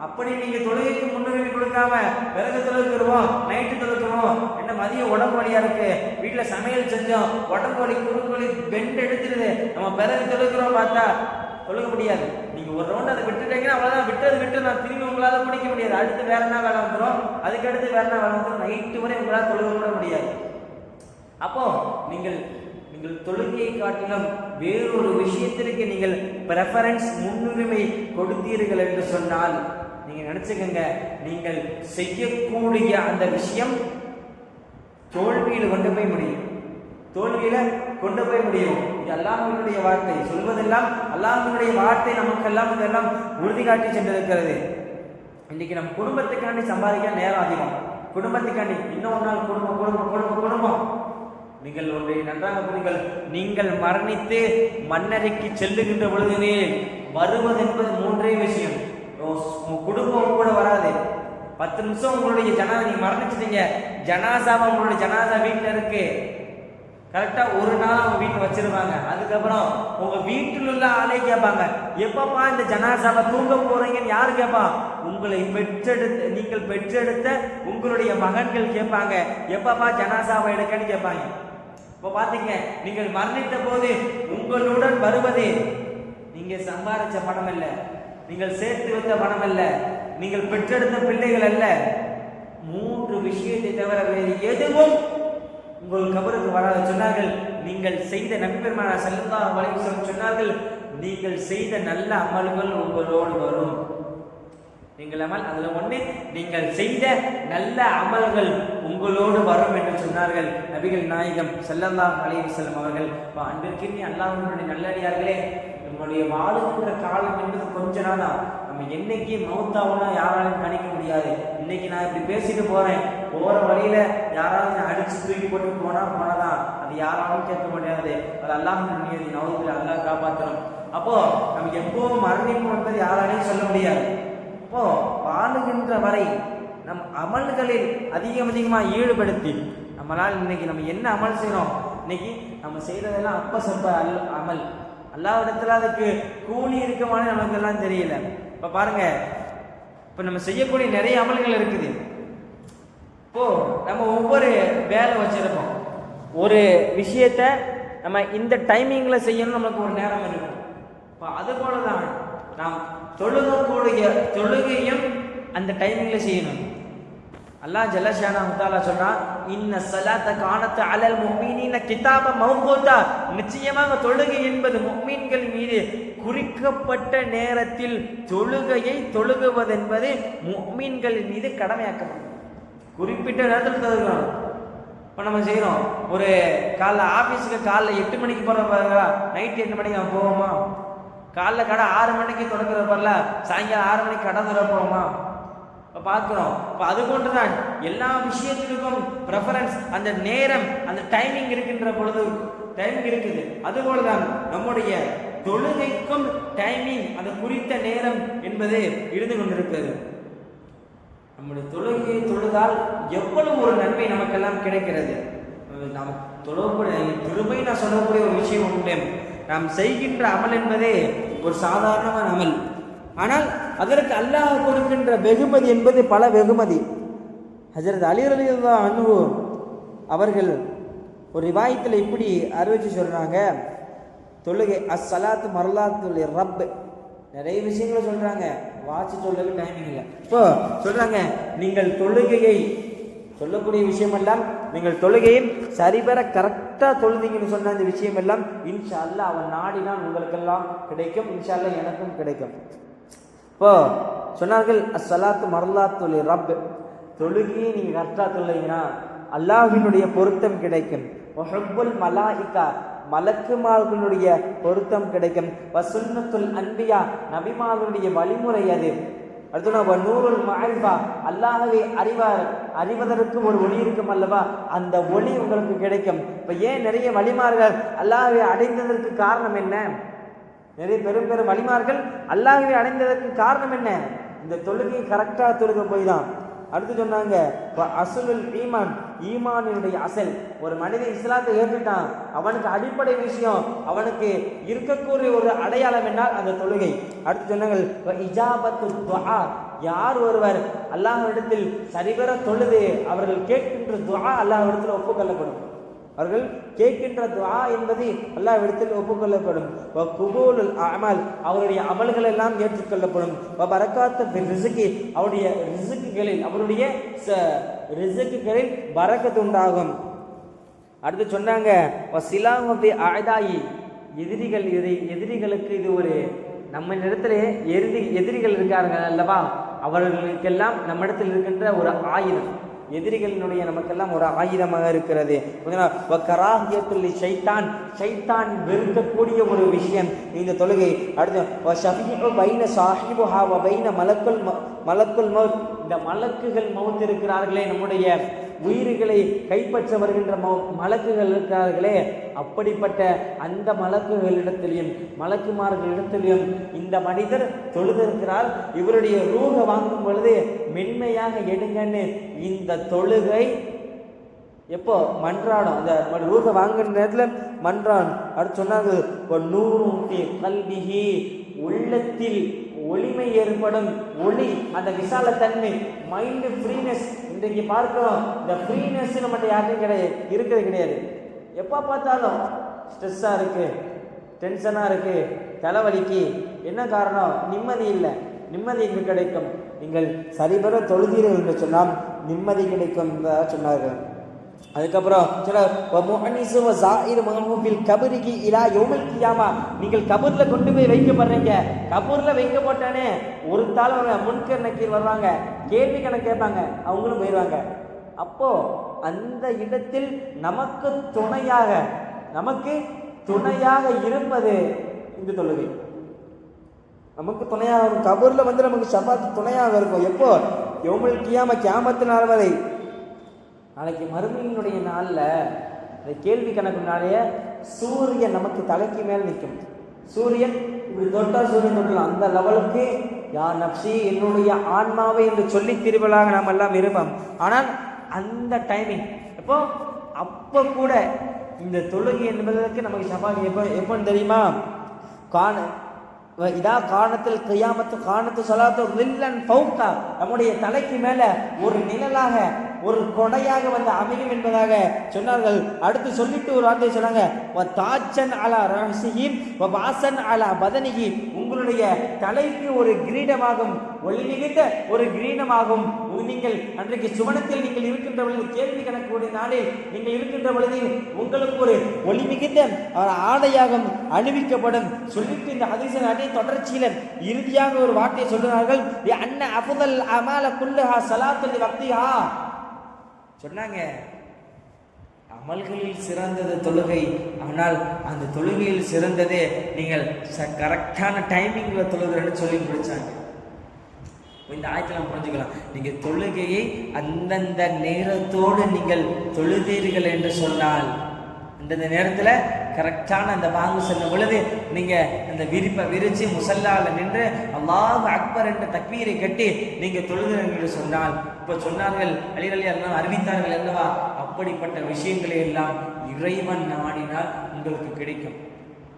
அப்படி நீங்க தொழுகைக்கு முன்னுரிமை கொடுக்காம பிறகு தொழுகிறோம், நைட்டு தொழுகிறோம், என்ன மதியம் உடம்பு வலியா இருக்கு, வீட்டுல சமையல் செஞ்சோம், உடம்பு வலி குறுக்கு வலி பெண்ட் எடுத்துருது, நம்ம பிறகு தொழுகிறோம், பார்த்தா தொழுக முடியாது. நீங்க ஒரு ரவுண்ட் அதை விட்டுட்டீங்கன்னா அவ்வளவுதான், விட்டு நான் திரும்பி உங்களால முடிக்க முடியாது. அடுத்து வேற என்ன வேலை வந்துடும், அதுக்கு அடுத்து வேற என்ன வேலை வந்துடும், நைட்டு வரை உங்களால் தொழுக கூட முடியாது. அப்போ நீங்கள் தொழுகையை காட்டிலும் வேறொரு விஷயத்திற்கு நீங்கள் பிரெஃபரன்ஸ், முன்னுரிமை கொடுத்தீர்கள் என்று சொன்னால் நீங்க நினைச்சுக்கங்க, நீங்கள் செய்யக்கூடிய அந்த விஷயம் தோல்வியில் கொண்டு போய் முடியும், தோல்வியில கொண்டு போய் முடியும். இது அல்லாஹ்வினுடைய வார்த்தை, சொல்வதெல்லாம் அல்லாஹ்வினுடைய வார்த்தை நமக்கெல்லாம் இதெல்லாம் உறுதி காட்டி சென்றிருக்கிறது. இன்னைக்கு நம்ம குடும்பத்துக்காண்டி சம்பாதிக்க நேரம் அதிகம், குடும்பத்துக்காண்டி இன்னும் ஒரு நாள் குடும்பம் குடும்பம் குடும்பம் குடும்பம். நீங்கள் ஒன்றை நன்றாக புரியுங்கள், நீங்கள் மரணித்து மண்ணறைக்கு செல்லுகின்ற பொழுதுனே வருவது என்பது மூன்றே விஷயம். குடும்பம் கூட வராது. 10 நிமிஷம் உங்களுடைய நீங்க மரணிச்சிட்டீங்க, ஜனாசாவை உங்களுடைய ஜனாசா வீட்டில் இருக்கு, கரெக்டா ஒரு நாள் அவங்க வீட்டில் வச்சிருப்பாங்க. அதுக்கப்புறம் உங்க வீட்டில் உள்ள ஆளே கேட்பாங்க, எப்பப்பா இந்த ஜனாசாவை தூங்க போறீங்கன்னு யாரு கேட்பா? நீங்கள் பெற்றெடுத்த உங்களுடைய மகன்கள் கேட்பாங்க, எப்பப்பா ஜனாசாவை எடுக்கன்னு கேட்பாங்க. இப்போ பாத்தீங்க, நீங்கள் மரணித்த போது உங்களுடன் வருவது நீங்க சம்பாதிச்ச பணம் அல்ல, நீங்கள் சேர்த்து வைத்த பணம் அல்ல, நீங்கள் பெற்றெடுத்த பிள்ளைகள் அல்ல, 3 விஷயத்தை தவிர வேறு எதுவும் உங்கள் கபருக்கு வராது சொன்னார்கள். நீங்கள் செய்த நபிபெருமானார் ஸல்லல்லாஹு அலைஹி வஸல்லம் சொன்னார்கள், நீங்கள் செய்த நல்ல அமல்கள் உங்களோடு வரும். நீங்கள் அமல் அதுல ஒண்ணு, நீங்கள் செய்த நல்ல அமல்கள் உங்களோடு வரும் என்று சொன்னார்கள் நபிகள் நாயகம் ஸல்லல்லாஹு அலைஹி வஸல்லம் அவர்கள். அன்பிற்கினிய அல்லாஹ்வினுடைய நல்லடியார்களே, நம்முடைய வாழுகின்ற காலம் என்பது கொஞ்ச நாள் தான். நம்ம என்னைக்கு மௌத்தாவோனா யாராலையும் கணிக்க முடியாது. இன்னைக்கு நான் இப்படி பேசிட்டு போறேன், போற வழியில யாராவது அடிச்சு தூக்கி போட்டு போனதான், அது யாராலும் கேட்க முடியாது. அது அல்லாஹ்வின் நியதி, நவுதுபில்லாஹ், அல்லாஹ் காப்பாற்றணும். அப்போ நமக்கு எப்பவும் மரணிப்போம் என்பது யாராலையும் சொல்ல முடியாது. அப்போ வாழுகின்ற வரை நம் அமல்களில் அதிகமாக ஈடுபடுத்தி நம்மளால் இன்னைக்கு நம்ம என்ன அமல் செய்யறோம், இன்னைக்கு நம்ம செய்யறதெல்லாம் அப்ப சொற்ப அமல், அல்லாஹ்விடத்துல அதுக்கு கூலி இருக்குமான நமக்கு எல்லாம் தெரியல. இப்ப பாருங்க, இப்ப நம்ம செய்யக்கூடிய நிறைய அமல்கள் இருக்குது. இப்போ நம்ம ஒவ்வொரு வேலை வச்சிருப்போம், ஒரு விஷயத்த நம்ம இந்த டைமிங்ல செய்யணும், நமக்கு ஒரு நேரம் இருக்கும். இப்போ அது போலதான் நாம் தொழுகக்கூடிய தொழுகையும் அந்த டைமிங்ல செய்யணும். அல்லாஹ் ஜல்ல ஷானஹு தஆலா சொல்றான், இன்ன ஸலாத்த கானத் அலல் முஃமினீன கிதாப மவ்கூதா, நிச்சயமாக தொழுகை என்பது முஃமின்கள் மீது குறிக்கப்பட்ட நேரத்தில் தொழுகையை தொழுகுவதென்பது முஃமின்கள் மீது கடமையாக்கப்படும். குறிப்பிட்ட நேரத்தில் தொழுகிறோம். இப்போ நம்ம செய்யறோம், ஒரு காலைல ஆபீஸுக்கு காலைல 8 மணிக்கு போற நைட் 8 மணிக்கு நம்ம போவோமா? காலைல கடை 6 மணிக்கு தொடங்குற பரல சாயங்காலம் 6 மணிக்கு கடை திறப்போமா? இப்போ பார்க்குறோம். இப்போ அது போன்றுதான் எல்லா விஷயத்திற்கும் ப்ரெஃபரன்ஸ், அந்த நேரம், அந்த டைமிங் இருக்கின்ற பொழுது டைமிங் இருக்குது. அதுபோலதான் நம்முடைய தொழுகைக்கும் டைமிங், அந்த குறித்த நேரம் என்பது இருந்து கொண்டிருக்கிறது. நம்முடைய தொழுகையை தொழுதால் எவ்வளவு ஒரு நன்மை நமக்கெல்லாம் கிடைக்கிறது. நாம் தொழக்கூடிய திரும்பி நான் சொல்லக்கூடிய ஒரு விஷயம் உண்டு, நாம் செய்கின்ற அமல் என்பதே ஒரு சாதாரணமான அமல், ஆனால் அதற்கு அல்லாஹ் கொடுக்கின்ற வெகுமதி என்பது பல வெகுமதி. ஹஜ்ரத் அலி ரலியல்லாஹு அன்ஹு அவர்கள் ஒரு ரிவாயத்தில் இப்படி அறிவிச்சு சொல்றாங்க, தொழுகை அஸ்ஸலாத்து மர்லாத்துல் ரப், நிறைய விஷயங்களை சொல்றாங்க, வாட்சி சொல்லுக்கு டைமிங் இல்லை. இப்போ சொல்றாங்க, நீங்கள் தொழுகையை சொல்லக்கூடிய விஷயம் எல்லாம், நீங்கள் தொழுகையை சரிபெற கரெக்டா தொழுதீங்கன்னு சொன்ன அந்த விஷயம் எல்லாம் இன்ஷா அல்லாஹ் அவன் நாடினால் உங்களுக்கெல்லாம் கிடைக்கும், இன்ஷா அல்லாஹ் எனக்கும் கிடைக்கும். இப்போ சொன்னார்கள், அஸ்ஸலாத்து மர்லாத்துல் ரப், தொழுகையை நீங்க கரெக்டா தொழுதீங்கன்னா அல்லாஹ்வினுடைய பொருத்தம் கிடைக்கும். வஹுப்புல் மலாயிகா, மலக்குமார்களுடைய பொருத்தம் கிடைக்கும். வசுன்னத்துல் அன்பியா, நபிமார்களுடைய வழிமுறை அது. அடுத்து நூறுல் மஅரிஃபா, அல்லாஹ்வை அறிவதற்கு ஒரு ஒளி இருக்கும் அல்லவா, அந்த ஒளி உங்களுக்கு கிடைக்கும். இப்ப ஏன் நிறைய வழிமார்கள் அல்லாஹ்வை அடைந்ததற்கு காரணம் என்ன? நிறைய பெரும் வழிமார்கள் அல்லாஹ்வை அடைந்ததற்கு காரணம் என்ன? இந்த தொழுகையை கரெக்டா தொழுக போய் தான். அடுத்து சொன்னாங்க, அஸ்லுல் ஈமான், ஈமானினுடைய அசல். ஒரு மனிதன் இஸ்லாத்தை ஏற்றுட்டான், அவனுக்கு அடிப்படை விஷயம், அவனுக்கு இருக்கக்கூடிய ஒரு அடையாளம் என்றால் அந்த தொழுகை. அடுத்து சொன்னாங்க, இஜாபத்து துஆ, யார் ஒருவர் அல்லாஹ்விடத்தில் சரிவர தொழுது அவர்கள் கேட்கின்ற துஆ அல்லாஹ்விடத்தில் ஒப்புக்கொள்ளப்படும். அவர்கள் கேட்கின்ற துஆ என்பது அல்லாஹ்விடத்தில் ஒப்புக்கொள்ளப்படும். குபூலுல் அமல், அவருடைய அமல்கள் எல்லாம் ஏற்றுக்கொள்ளப்படும். பரக்காத்து ஃபில் ரிஸ்கி, அவருடைய ரிஸ்குகளில், அவருடைய ரிஸ்குகளில் பரக்கத்து உண்டாகும். அடுத்து சொன்னாங்க, வசிலாஹு பி அஅதாயி, எதிரிகளுக்கு இது ஒரு, நம்ம இடத்துல எதிரிகள் இருக்காருங்க அல்லவா, அவர்களுக்கெல்லாம் நம்மிடத்தில் இருக்கின்ற ஒரு ஆயுதம், எதிரிகளினுடைய நமக்கெல்லாம் ஒரு ஆயுதமாக இருக்கிறது. ஷைத்தான், ஷைத்தான் வெறுக்கக்கூடிய ஒரு விஷயம் இந்த தொழுகை. அடுத்து மலக்குல் மௌத், இந்த மலக்குகள் மௌத் இருக்கிறார்களே, நம்முடைய உயிர்களை கைப்பற்ற வருகின்ற மலக்குகள் இருக்கிறார்களே, அப்படிப்பட்ட அந்த மலக்குகளிடத்திலையும் மலக்குமார்களிடத்திலையும் இந்த மனிதர் தொழுதிருக்கிறார். இவருடைய ரூஹ வாங்கும் பொழுது மென்மையாக எடுங்கன்னு இந்த தொழுகை எப்போ மன்றாடும், அந்த ரூஹ வாங்குற நேரத்தில் மன்றாடும். அடுத்து சொன்னாங்க கல்விஹி, உள்ளத்தில் ஒளிமை ஏற்படும், ஒளி, அந்த விசாலத்தன்மை, மைண்ட் ஃப்ரீனஸ். இன்றைக்கு பார்க்கிறோம், இந்த ஃப்ரீனஸ் நம்மகிட்ட யாருக்கும் இருக்கிறது கிடையாது. எப்போ பார்த்தாலும் ஸ்ட்ரெஸ்ஸாக இருக்கு, டென்ஷனாக இருக்கு, தலைவலிக்கு. என்ன காரணம்? நிம்மதி இல்லை. நிம்மதி எங்கு கிடைக்கும்? நீங்கள் சரிபெற தொழுதீர்கள் என்று சொன்னால் நிம்மதி கிடைக்கும் சொன்னார்கள். அதுக்கப்புறம் நீங்கள் கபூர்ல கொண்டு போய் வைக்கப்படுறீங்க. கபூர்ல வைக்கப்பட்டானே ஒரு தாள் முன்கர் நக்கீர் வருவாங்க, கேள்வி கணக்கு கேட்பாங்க, அவங்களும் போயிடுவாங்க. அப்போ அந்த இடத்தில் நமக்கு துணையாக இருப்பது இந்த தொழுகை. நமக்கு துணையாக கபூர்ல நமக்கு ஷஃபாத் துணையாக இருக்கும். எப்போ? யௌமுல் கியாமா, கியாமத்து நாள் வரை. நாளைக்கு மறுமையினுடைய நாளில் இந்த கேள்வி கணக்கு நாளைய சூரியன் நமக்கு தலைக்கு மேல் நிற்கும். சூரியன் இப்படி தொட்டா சூரியன் தொட்டலாம், அந்த லெவலுக்கு யா நப்சி, என்னுடைய ஆன்மாவை என்று சொல்லி திருவிழாக நாம் எல்லாம் இருப்போம். ஆனால் அந்த டைமிங் அப்போ கூட இந்த தொழுகை என்பதற்கு நமக்கு ஷஃபாத் எப்போன்னு தெரியுமா? இதா காரணத்தில் கையாமத்து காரணத்து சொல்லாத வில்லன் பௌக்கா, நம்முடைய தலைக்கு மேல ஒரு நிழலாக, ஒரு கொடையாக வந்து அமையும் என்பதாக சொன்னார்கள். அடுத்து சொல்லிட்டு ஒரு வார்த்தையை சொன்னாங்க, தாச்சன் அலா ரஹ்சிஹி வ வாசன் அலா பதனிஹி, உங்களுடைய தலைக்கு ஒரு கிரீடமாகும், ஒளி மிகுந்த ஒரு கிரீடமாகும். நீங்கள் அன்றைக்கு சுவனத்தில் நீங்கள் இருக்கின்ற பொழுது, கேள்வி கணக்குடைய நாளில் நீங்கள் இருக்கின்ற பொழுது உங்களுக்கு ஒரு ஒளி மிகுந்த ஆடையாகும் அணிவிக்கப்படும். சொல்லிட்டு இந்த ஹதீஸின் அடி தொடர்ச்சியில இறுதியாக ஒரு வார்த்தையை சொல்கிறார்கள், அன்ன அஃதல் அமால குல்லஹா ஸலாத்துல் வக்திஹா. சொன்னாங்க, அமல்களில் சிறந்தது தொழுகை. ஆனால் அந்த தொழுகையில் சிறந்ததே நீங்கள் கரெக்டான டைமிங்ல தொழுகிறன்னு சொல்லி முடிச்சாங்க. இந்த ஆயத்தில் புரிஞ்சுக்கலாம், நீங்க தொழுகையை அந்தந்த நேரத்தோடு நீங்கள் தொழுதீர்கள் என்று சொன்னால், அந்தந்த நேரத்தில் கரெக்டான அந்த பாங்கு செல்லும் பொழுது நீங்க அந்த விரிப்பை விரிச்சு முசல்லால நின்று அல்லாஹ் அக்பர் என்ற தக்பீரை கட்டி நீங்க தொழுகிறீர்கள் என்று சொன்னால், இப்ப சொன்னார்கள் அலிரலி எல்லாம் அறிவித்தார்கள் அல்லவா, அப்படிப்பட்ட விஷயங்களை எல்லாம் இறைவன் நாடினால் உங்களுக்கு கிடைக்கும்.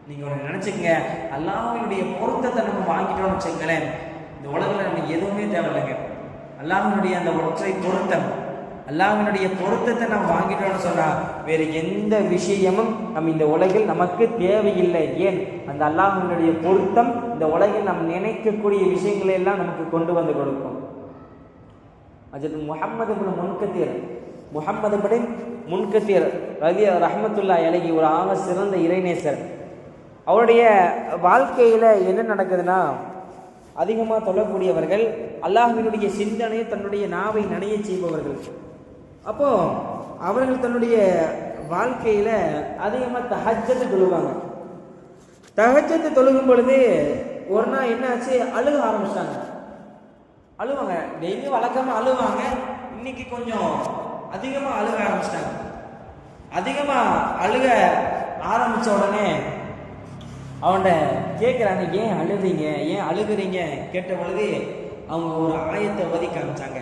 நீங்க ஒன்று நினைச்சுக்கங்க, அல்லாஹ்வுடைய பொருத்தத்தை நம்ம வாங்கிட்டோம்னு வச்சுங்களேன், இந்த உலகில் நமக்கு எதுவுமே தேவையில்லைங்க. அல்லாஹ்வுடைய அந்த ஒற்றை பொருத்தம், அல்லாஹ்வினுடைய பொருத்தத்தை நாம் வாங்கிட்டோம்னு சொன்னா வேறு எந்த விஷயமும் நம்ம இந்த உலகில் நமக்கு தேவையில்லை. ஏன்? அந்த அல்லாஹ்வினுடைய பொருத்தம் இந்த உலகில் நாம் நினைக்கக்கூடிய விஷயங்களை எல்லாம் நமக்கு கொண்டு வந்து கொடுக்கும். ஹஜ்ரத் முஹம்மது இப்னு முன்கத்தீர் ரஹ்மத்துல்லாஹி அலைஹி ஒரு ஆக சிறந்த இறைநேசர். அவருடைய வாழ்க்கையில என்ன நடக்குதுன்னா, அதிகமாக தொழக்கூடியவர்கள், அல்லாஹ்வினுடைய சிந்தனையை தன்னுடைய நாவை நனைய செய்பவர்கள். அப்போ அவர்கள் தன்னுடைய வாழ்க்கையில அதிகமாக தஹஜ்ஜத் தொழுவாங்க. தஹஜ்ஜத் தொழுகும் பொழுது ஒரு நாள் என்ன ஆச்சு, அழுக ஆரம்பிச்சிட்டாங்க. அழுவாங்க, டெய்லி வழக்கமாக அழுவாங்க, இன்னைக்கு கொஞ்சம் அதிகமாக அழுக ஆரம்பிச்சிட்டாங்க. அதிகமாக அழுக ஆரம்பித்த உடனே அவன்கிட்ட கேட்குறாங்க, ஏன் அழுறீங்க, ஏன் அழுகுறீங்க கேட்ட பொழுது அவங்க ஒரு ஆயத்தை ஓதி காமிச்சாங்க.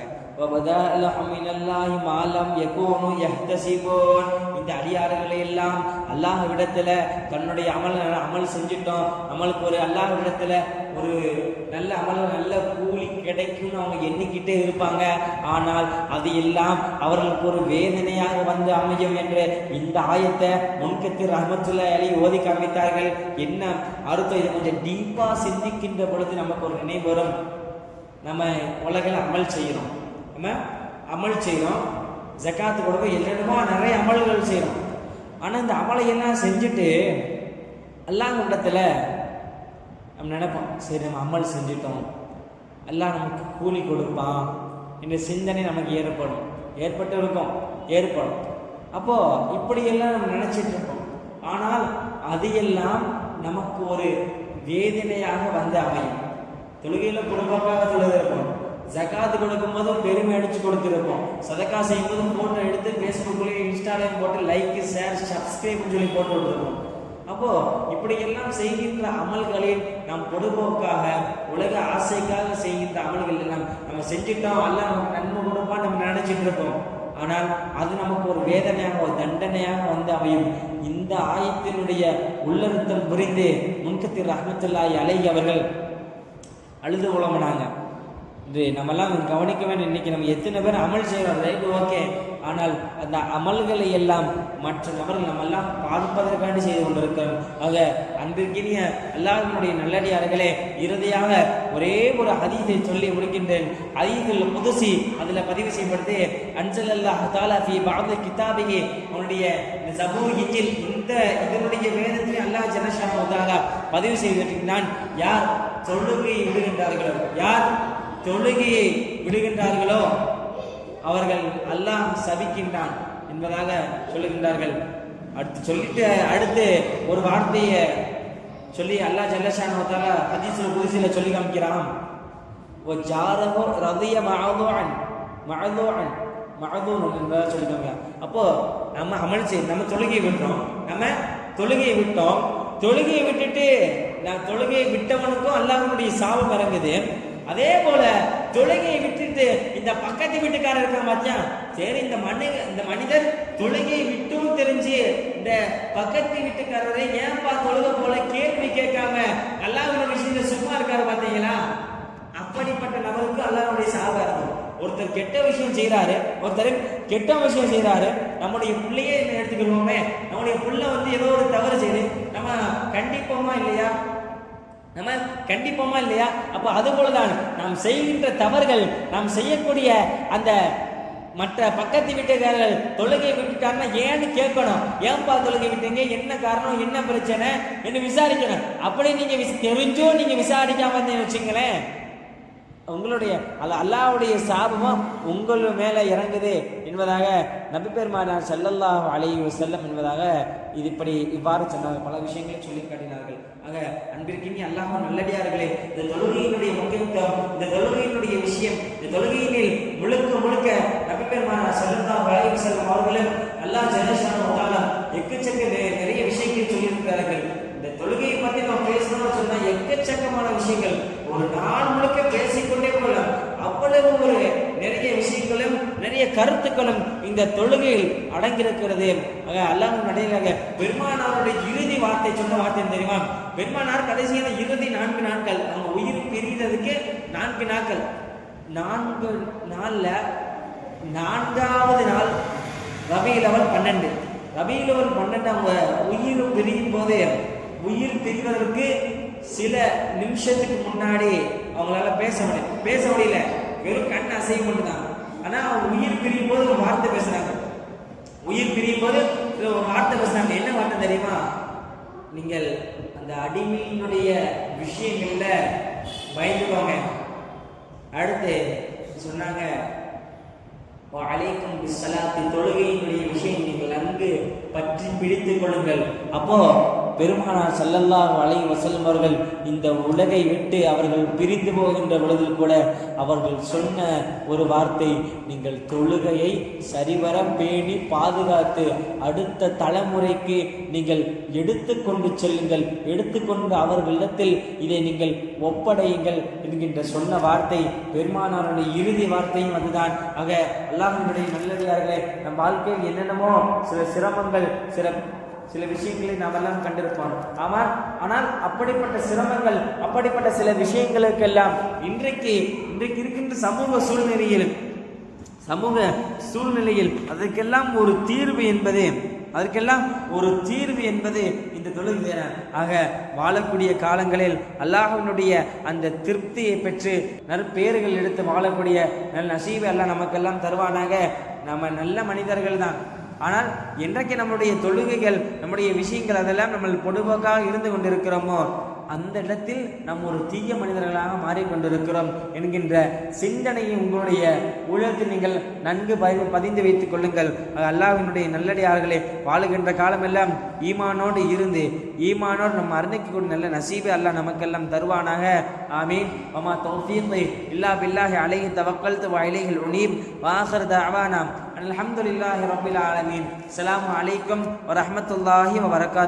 இந்த அடியாறுகளை எல்லாம் அல்லாஹ்விடத்துல தன்னுடைய அமல் செஞ்சிட்டோம், நம்மளுக்கு ஒரு அல்லாஹ்விடத்துல ஒரு நல்ல அமல், நல்ல கூலி கிடைக்கும்னு அவங்க எண்ணிக்கிட்டே இருப்பாங்க. ஆனால் அது எல்லாம் அவர்களுக்கு ஒரு வேதனையாக வந்து அமையும் என்று இந்த ஆயத்தை முன்கத்தீர் ரஹ்மத்துல்லாஹி அலைஹி ஓதி காமித்தார்கள். என்ன அர்த்தம்? இதை கொஞ்சம் டீப்பா சிந்திக்கின்ற பொழுது நமக்கு ஒரு நினைவு வரும். நம்ம உலகில் அமல் செய்கிறோம், ஜக்காத்து கொடுக்க எல்லாருமா நிறைய அமல்கள் செய்கிறோம். ஆனால் இந்த அமலையெல்லாம் செஞ்சுட்டு அல்லாஹ் இடத்துல நம்ம நினைப்போம், சரி நம்ம அமல் செஞ்சுட்டோம், அல்லாஹ் நமக்கு கூலி கொடுப்பான் என்ற சிந்தனை நமக்கு ஏற்படும். அப்போ இப்படியெல்லாம் நம்ம நினைச்சிட்டு இருப்போம். ஆனால் அது எல்லாம் நமக்கு ஒரு வேதனையாக வந்து அமையும். தொழுகையில குடும்பமாக தொழுதிருப்போம், ஜகாத்து கொடுக்கும் போதும் பெருமை அடிச்சு கொடுத்துருப்போம், சதக்கா செய்யும் போதும் போட்டோ எடுத்து ஃபேஸ்புக்லயும் இன்ஸ்டாலையும் போட்டு லைக் ஷேர் சப்ஸ்கிரைப் சொல்லி போட்டு விட்டுருப்போம். அப்போ இப்படியெல்லாம் செய்கின்ற அமல்களில் நாம் பொதுபோக்காக உலக ஆசைக்காக செய்கின்ற அமல்கள் எல்லாம் நம்ம செஞ்சுட்டோம், அல்லாஹ் நமக்கு நன்மை கொடுப்பான்னு நம்ம நினைச்சிட்டு இருப்போம். ஆனால் அது நமக்கு ஒரு வேதனையாக ஒரு தண்டனையாக வந்து அமையும். இந்த ஆயத்தினுடைய உள்ளர்த்தம் புரிந்து முன்கத்திர் ரஹ்மத்துல்லாஹி அலைஹி அவர்கள் அழுது உலம்பினாங்க. இது நம்மெல்லாம் கவனிக்க வேண்டும். இன்னைக்கு நம்ம எத்தனை பேர் அமல் செய்கிறோம், ரைட், ஓகே. ஆனால் அந்த அமல்களை எல்லாம் மற்ற நபர்கள் நம்மெல்லாம் பார்ப்பதற்காண்டி செய்து கொண்டிருக்கிறோம். ஆக அன்பிற்கினிய அல்லாஹ்வினுடைய நல்லடியார்களே, இறுதியாக ஒரே ஒரு ஹதீஸை சொல்லி முடிக்கின்றேன். ஹதீஸுல் குதுஸி அதில் பதிவு செய்யப்படுது. அன்ஸல் அல்லாஹ் தஆலா ஃபீ பஅத் கிதாபிஹி, அவனுடைய ஜபூர் இன்ஜில் இந்த இதனுடைய வேதத்தில் அல்லாஹ் ஜல்லஷானஹு தஆலா பதிவு செய்திருக்கிறான். யார் தொழுகையை விடுகின்றார்களோ அவர்கள் அல்லாஹ் சபிக்கின்றான் என்பதாக சொல்லுகின்றார்கள். அடுத்து ஒரு வார்த்தையை சொல்லி அல்லாஹ் ஜல்லஷானஹு தஆலா ஹதீஸுல் குதுஸில சொல்லி காமிக்கிறான். வஜாரஹு ரதிய மஅதுன் என்பதாக சொல்லி காமிக்கிறான். அப்போ நம்ம அமல் நம்ம தொழுகையை விட்டோம், தொழுகையை விட்டுட்டு நான் தொழுகையை விட்டவனுக்கும் அல்லாஹ்வுடைய சாபம் இறங்குது. அதே போல தொழுகையை விட்டுட்டு இந்த பக்கத்து வீட்டுக்காரர் இருக்க மாத்தியா, சரி இந்த மனிதர் தொழுகையை விட்டும் தெரிஞ்சு இந்த பக்கத்து வீட்டுக்காரரை ஏன்பா தொழுகை போல கேள்வி கேட்காம அல்லாஹ்வுடைய விஷயத்துல சும்மா இருக்காரு பாத்தீங்களா, அப்படிப்பட்ட நபருக்கு அல்லாஹ்வுடைய சாபம் இருக்கும். ஒருத்தர் கெட்ட விஷயம் செய்யறாரு, நம்முடைய பிள்ளையே எடுத்துக்கிறோமே, நம்முடைய புள்ள வந்து ஏதோ ஒரு தவறு செய்து நம்ம கண்டிப்போமா இல்லையா? அப்ப அது போலதான் நாம் செய்கின்ற தவறுகள், நாம் செய்யக்கூடிய அந்த மற்ற பக்கத்து வீட்டுக்காரர்கள் தொழுகை விட்டுட்டாங்கன்னா ஏன்னு கேட்கணும். ஏன்பா தொழுகை விட்டீங்க, என்ன காரணம், என்ன பிரச்சனை என்று விசாரிக்கணும். அப்படி நீங்க தெரிஞ்சோ நீங்க விசாரிக்காம வச்சுங்களேன், உங்களுடைய அல்லாஹ்வுடைய சாபமும் உங்கள் மேல இறங்குது என்பதாக நபி பெருமானார் ஸல்லல்லாஹு அலைஹி வஸல்லம் என்பதாக இவ்வாறு சொன்னார்கள். பல விஷயங்களை சொல்லி காட்டினார்கள். ஆக அன்பிற்கினி அல்லாஹ் நல்லடியார்களே, இந்த தொழுகையினுடைய முக்கியத்துவம், இந்த தொழுகையினுடைய விஷயம், இந்த தொழுகையினில் முழுக்க நபி பெருமானார் ஸல்லல்லாஹு அலைஹி வஸல்லம் அவர்களும் அல்லாஹ் ஜல்லஷானஹு தஆலா எக்கச்சக்க நிறைய விஷயங்கள் சொல்லியிருக்கிறார்கள். இந்த தொழுகையை பற்றி நாம் பேசணும்னு சொன்னா எக்கச்சக்கமான விஷயங்கள் ஒரு நாள் முழுக்க பேசிக்கொண்டே போகலாம். அவ்வளவு ஒரு நிறைய விஷயங்களும் நிறைய கருத்துக்களும் இந்த தொழுகையில் அடங்கியிருக்கிறது. அல்லாஹ்வின் நடையிலாக பெருமானாருடைய இறுதி வார்த்தை சொன்ன வார்த்தை தெரியுமா? பெருமானார் கடைசியான இறுதி 4 நாட்கள், அவங்க உயிர் பிரிந்ததுக்கு 4 நாட்கள், 4 நாள்ல 4வது நாள் ரபீஉல் அவல் 12 அவங்க உயிர் பிரியும் போது, உயிர் பிரிவதற்கு சில நிமிஷத்துக்கு முன்னாடி அவங்களால பேச முடியல, வெறும் கண் அசைவு மட்டும்தான். ஆனா அவங்க உயிர் பிரியும் போது ஒரு வார்த்தை பேசுறாங்க. என்ன வார்த்தை தெரியுமா? நீங்கள் அந்த அடிமையினுடைய விஷயங்கள்ல பயந்துவாங்க. அடுத்து சொன்னாங்க, வஅலைக்கும் பிஸ்ஸலாத்தி, தொழுகையினுடைய விஷயம் நீங்கள் நன்கு பற்றி பிடித்துக் கொள்ளுங்கள். அப்போ பெருமானார் ஸல்லல்லாஹு அலைஹி வஸல்லம் அவர்கள் இந்த உலகை விட்டு அவர்கள் பிரிந்து போகின்ற பொழுதில் கூட அவர்கள் சொன்ன ஒரு வார்த்தை, நீங்கள் தொழுகையை சரிவர பேணி பாதுகாத்து அடுத்த தலைமுறைக்கு நீங்கள் எடுத்துக்கொண்டு செல்லுங்கள், எடுத்துக்கொண்டு அவர்களிடத்தில் இதை நீங்கள் ஒப்படையுங்கள் என்கின்ற சொன்ன வார்த்தை பெருமானாருடைய இறுதி வார்த்தையும் அதுதான். ஆக அல்லாஹ்வினுடைய நல்லடியார்களே, நம் வாழ்க்கையில் என்னென்னமோ சில சிரமங்கள், சில விஷயங்களை நாம் எல்லாம் கண்டிருப்போம். ஆனால் அப்படிப்பட்ட சிரமங்கள், அப்படிப்பட்ட சில விஷயங்களுக்கெல்லாம் இன்றைக்கு இருக்கின்ற சமூக சூழ்நிலையில் அதற்கெல்லாம் ஒரு தீர்வு என்பது இந்த தொழுகை. ஆக வாழக்கூடிய காலங்களில் அல்லாஹ்வினுடைய அந்த திருப்தியை பெற்று நற்பேறுகள் எடுத்து வாழக்கூடிய நல்ல நசீபை அல்லாஹ் நமக்கெல்லாம் தருவானாக. நம்ம நல்ல மனிதர்கள் தான். ஆனால் என்றைக்கு நம்முடைய தொழுகைகள், நம்முடைய விஷயங்கள் அதெல்லாம் நம்ம பொதுவாக இருந்து கொண்டிருக்கிறோமோ அந்த இடத்தில் நாம் ஒரு தீய மனிதர்களாக மாறிக்கொண்டிருக்கிறோம் என்கின்ற சிந்தனையை உங்களுடைய உள்ளத்தில் நீங்கள் நன்கு பதிந்து வைத்துக் கொள்ளுங்கள். அல்லாஹ்வினுடைய நல்லடியார்களே, வாழுகின்ற காலமெல்லாம் ஈமானோடு இருந்து ஈமானோடு நம்ம அறிந்திக்கக்கூடிய நல்ல நசீபை அல்லாஹ் நமக்கெல்லாம் தருவானாக. ஆமீன். வமா தௌஃபீகி இல்லா பில்லாஹி அலைஹி தவக்கல்து வ இலைஹில் உனீப். வ ஆகிரு தஅவானா அல்ஹம்துலில்லாஹி ரப்பில் ஆலமீன். அஸ்ஸலாமு அலைக்கும் வ ரஹ்மத்துல்லாஹி வ பரகாத்துஹு.